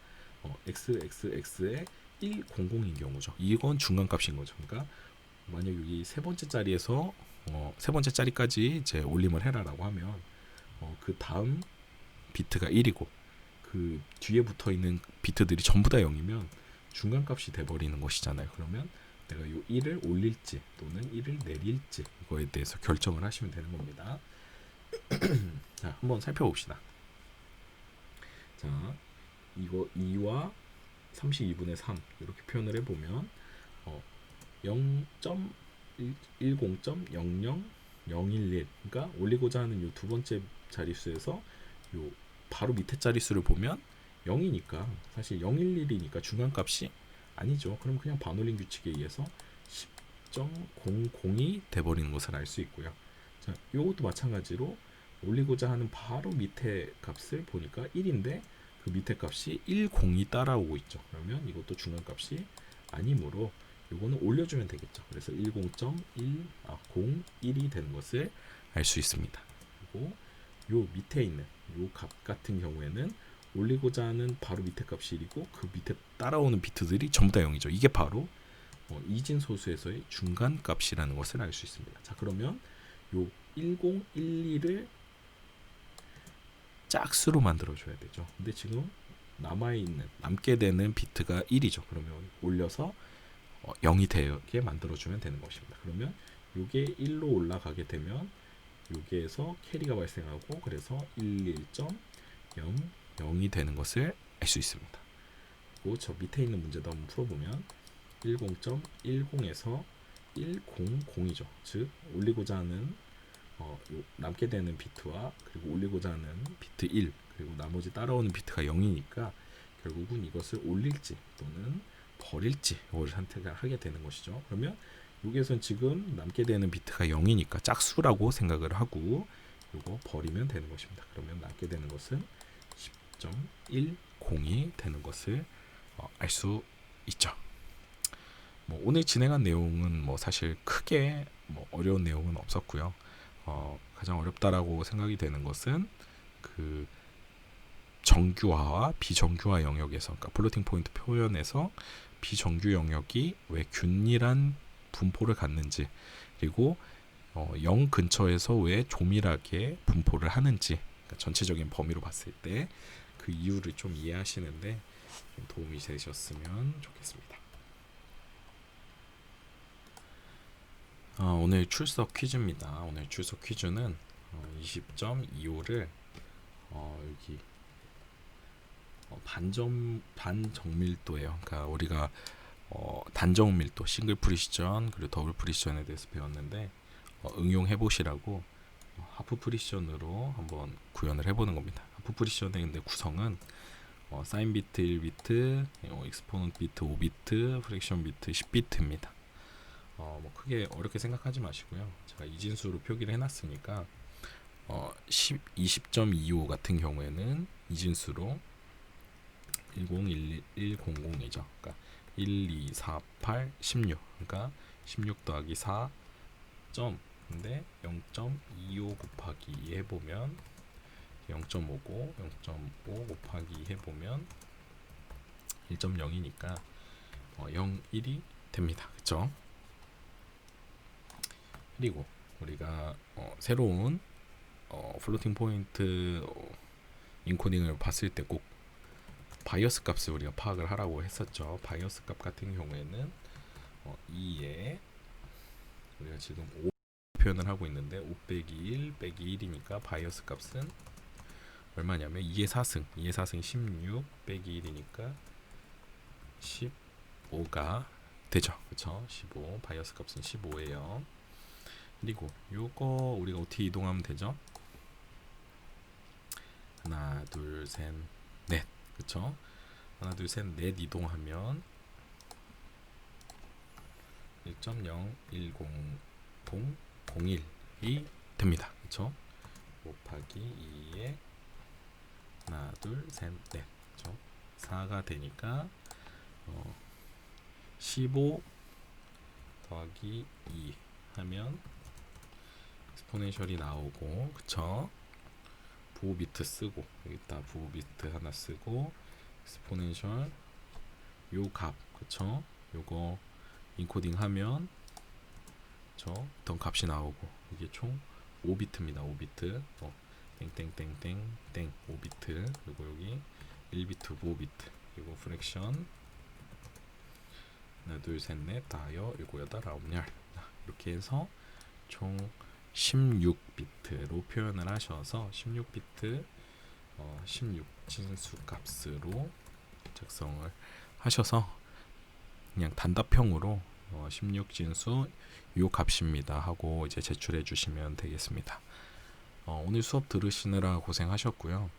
xxx의 100인 경우죠. 이건 중간값인 거죠. 그러니까 만약 여기 세 번째 자리에서 세 번째 자리까지 이제 올림을 해라라고 하면 그 다음 비트가 1이고 그 뒤에 붙어 있는 비트들이 전부 다 0이면 중간값이 돼버리는 것이잖아요. 그러면 내가 요 1을 올릴지 또는 1을 내릴지 이거에 대해서 결정을 하시면 되는 겁니다. 자, 한번 살펴봅시다. 자, 이거 2와 32분의 3 이렇게 표현을 해보면 0.10.00011 그러니까 올리고자 하는 요 두 번째 자릿수에서 요 바로 밑에 자릿수를 보면 0이니까 사실 011이니까 중간값이 아니죠. 그럼 그냥 반올림 규칙에 의해서 10.00이 돼버리는 것을 알 수 있고요. 자, 요것도 마찬가지로 올리고자 하는 바로 밑에 값을 보니까 1인데 그 밑에 값이 10이 따라오고 있죠. 그러면 이것도 중간값이 아니므로 요거는 올려주면 되겠죠. 그래서 10.101이 되는 것을 알 수 있습니다. 그리고 요 밑에 있는 요 값 같은 경우에는 올리고자 하는 바로 밑에 값이 1이고 그 밑에 따라오는 비트들이 전부 다 0이죠. 이게 바로 이진 소수에서의 중간 값이라는 것을 알 수 있습니다. 자, 그러면 요 1012를 짝수로 만들어 줘야 되죠. 근데 지금 남게 되는 비트가 1이죠. 그러면 올려서 0이 되게 만들어 주면 되는 것입니다. 그러면 요게 1로 올라가게 되면 여기에서 캐리가 발생하고 그래서 11.00이 되는 것을 알 수 있습니다. 그리고 저 밑에 있는 문제도 한번 풀어보면 10.10에서 100이죠. 즉 올리고자 하는 남게 되는 비트와 그리고 올리고자 하는 비트 1 그리고 나머지 따라오는 비트가 0이니까 결국은 이것을 올릴지 또는 버릴지 이걸 선택을 하게 되는 것이죠. 그러면 여기에선 지금 남게 되는 비트가 0이니까 짝수라고 생각을 하고 이거 버리면 되는 것입니다. 그러면 남게 되는 것은 10.10이 되는 것을 알 수 있죠. 오늘 진행한 내용은 사실 크게 어려운 내용은 없었고요. 가장 어렵다라고 생각이 되는 것은 그 정규화와 비정규화 영역에서, 그러니까 플로팅 포인트 표현에서 비정규 영역이 왜 균일한 분포를 갖는지, 그리고 0 근처에서 왜 조밀하게 분포를 하는지, 그러니까 전체적인 범위로 봤을 때 그 이유를 좀 이해하시는데 좀 도움이 되셨으면 좋겠습니다. 오늘 출석 퀴즈입니다. 오늘 출석 퀴즈는 20.25를 여기 반정밀도예요. 그러니까 우리가 단정밀도, 싱글 프리시전 그리고 더블 프리시전에 대해서 배웠는데 응용해 보시라고 하프 프리시전으로 한번 구현을 해보는 겁니다. 하프 프리시전의 근데 구성은 사인 비트 1비트, 익스포넌트 비트 5비트, 프랙션 비트 10비트입니다. 크게 어렵게 생각하지 마시고요. 제가 이진수로 표기를 해놨으니까 20.25 같은 경우에는 이진수로 101100이죠. 그러니까 1, 2, 4, 8, 16. 그러니까 16 더하기 4 점. 근데 0.25 곱하기 2 해보면 0.5고 0.5 곱하기 2 해보면 1.0이니까 0, 1이 됩니다. 그쵸? 그리고 우리가 새로운 플로팅 포인트 인코딩을 봤을 때 꼭 바이어스 값을 우리가 파악을 하라고 했었죠. 바이어스 값 같은 경우에는 2에 우리가 지금 5 표현을 하고 있는데 5 빼기 1 빼기 1이니까 바이어스 값은 얼마냐면 2의 4승 16 빼기 1이니까 15가 되죠. 그쵸? 15 바이어스 값은 15예요. 그리고 요거 우리가 어떻게 이동하면 되죠? 하나 둘 셋 넷. 그쵸? 하나 둘 셋 넷 이동하면 1.01001이 됩니다. 그쵸? 곱하기 2에 하나 둘 셋 넷. 그쵸? 4가 되니까 15 더하기 2 하면 익스포넨셜이 나오고, 그쵸? 부호 비트 쓰고 여기다 부호 비트 하나 쓰고 exponential 요 값 그쵸? 요거 인코딩 하면 어떤 값이 나오고 이게 총 5비트입니다. 5비트 땡땡땡땡땡 5비트 그리고 여기 1비트 5비트 그리고 프랙션 하나 둘셋넷 다여 일곱 여덟 아홉 열 이렇게 해서 총 16비트로 표현을 하셔서 16비트 16진수 값으로 작성을 하셔서 그냥 단답형으로 16진수 요 값입니다 하고 이제 제출해 주시면 되겠습니다. 오늘 수업 들으시느라 고생하셨고요.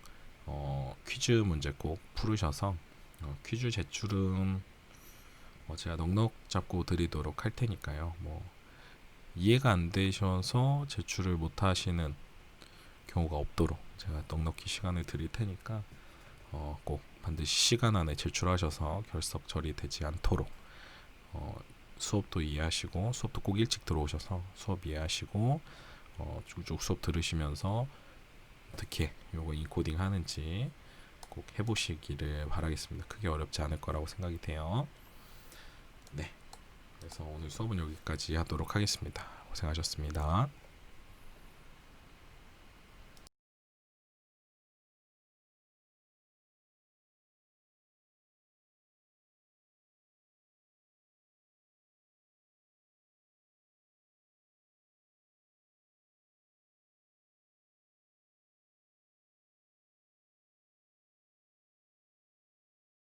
퀴즈 문제 꼭 풀으셔서 퀴즈 제출은 제가 넉넉 잡고 드리도록 할 테니까요. 이해가 안 되셔서 제출을 못 하시는 경우가 없도록 제가 넉넉히 시간을 드릴 테니까 꼭 반드시 시간 안에 제출하셔서 결석 처리되지 않도록 수업도 이해하시고 수업도 꼭 일찍 들어오셔서 수업 이해하시고 쭉쭉 수업 들으시면서 어떻게 요거 인코딩 하는지 꼭 해보시기를 바라겠습니다. 크게 어렵지 않을 거라고 생각이 돼요. 네, 그래서 오늘 수업은 여기까지 하도록 하겠습니다. 고생하셨습니다.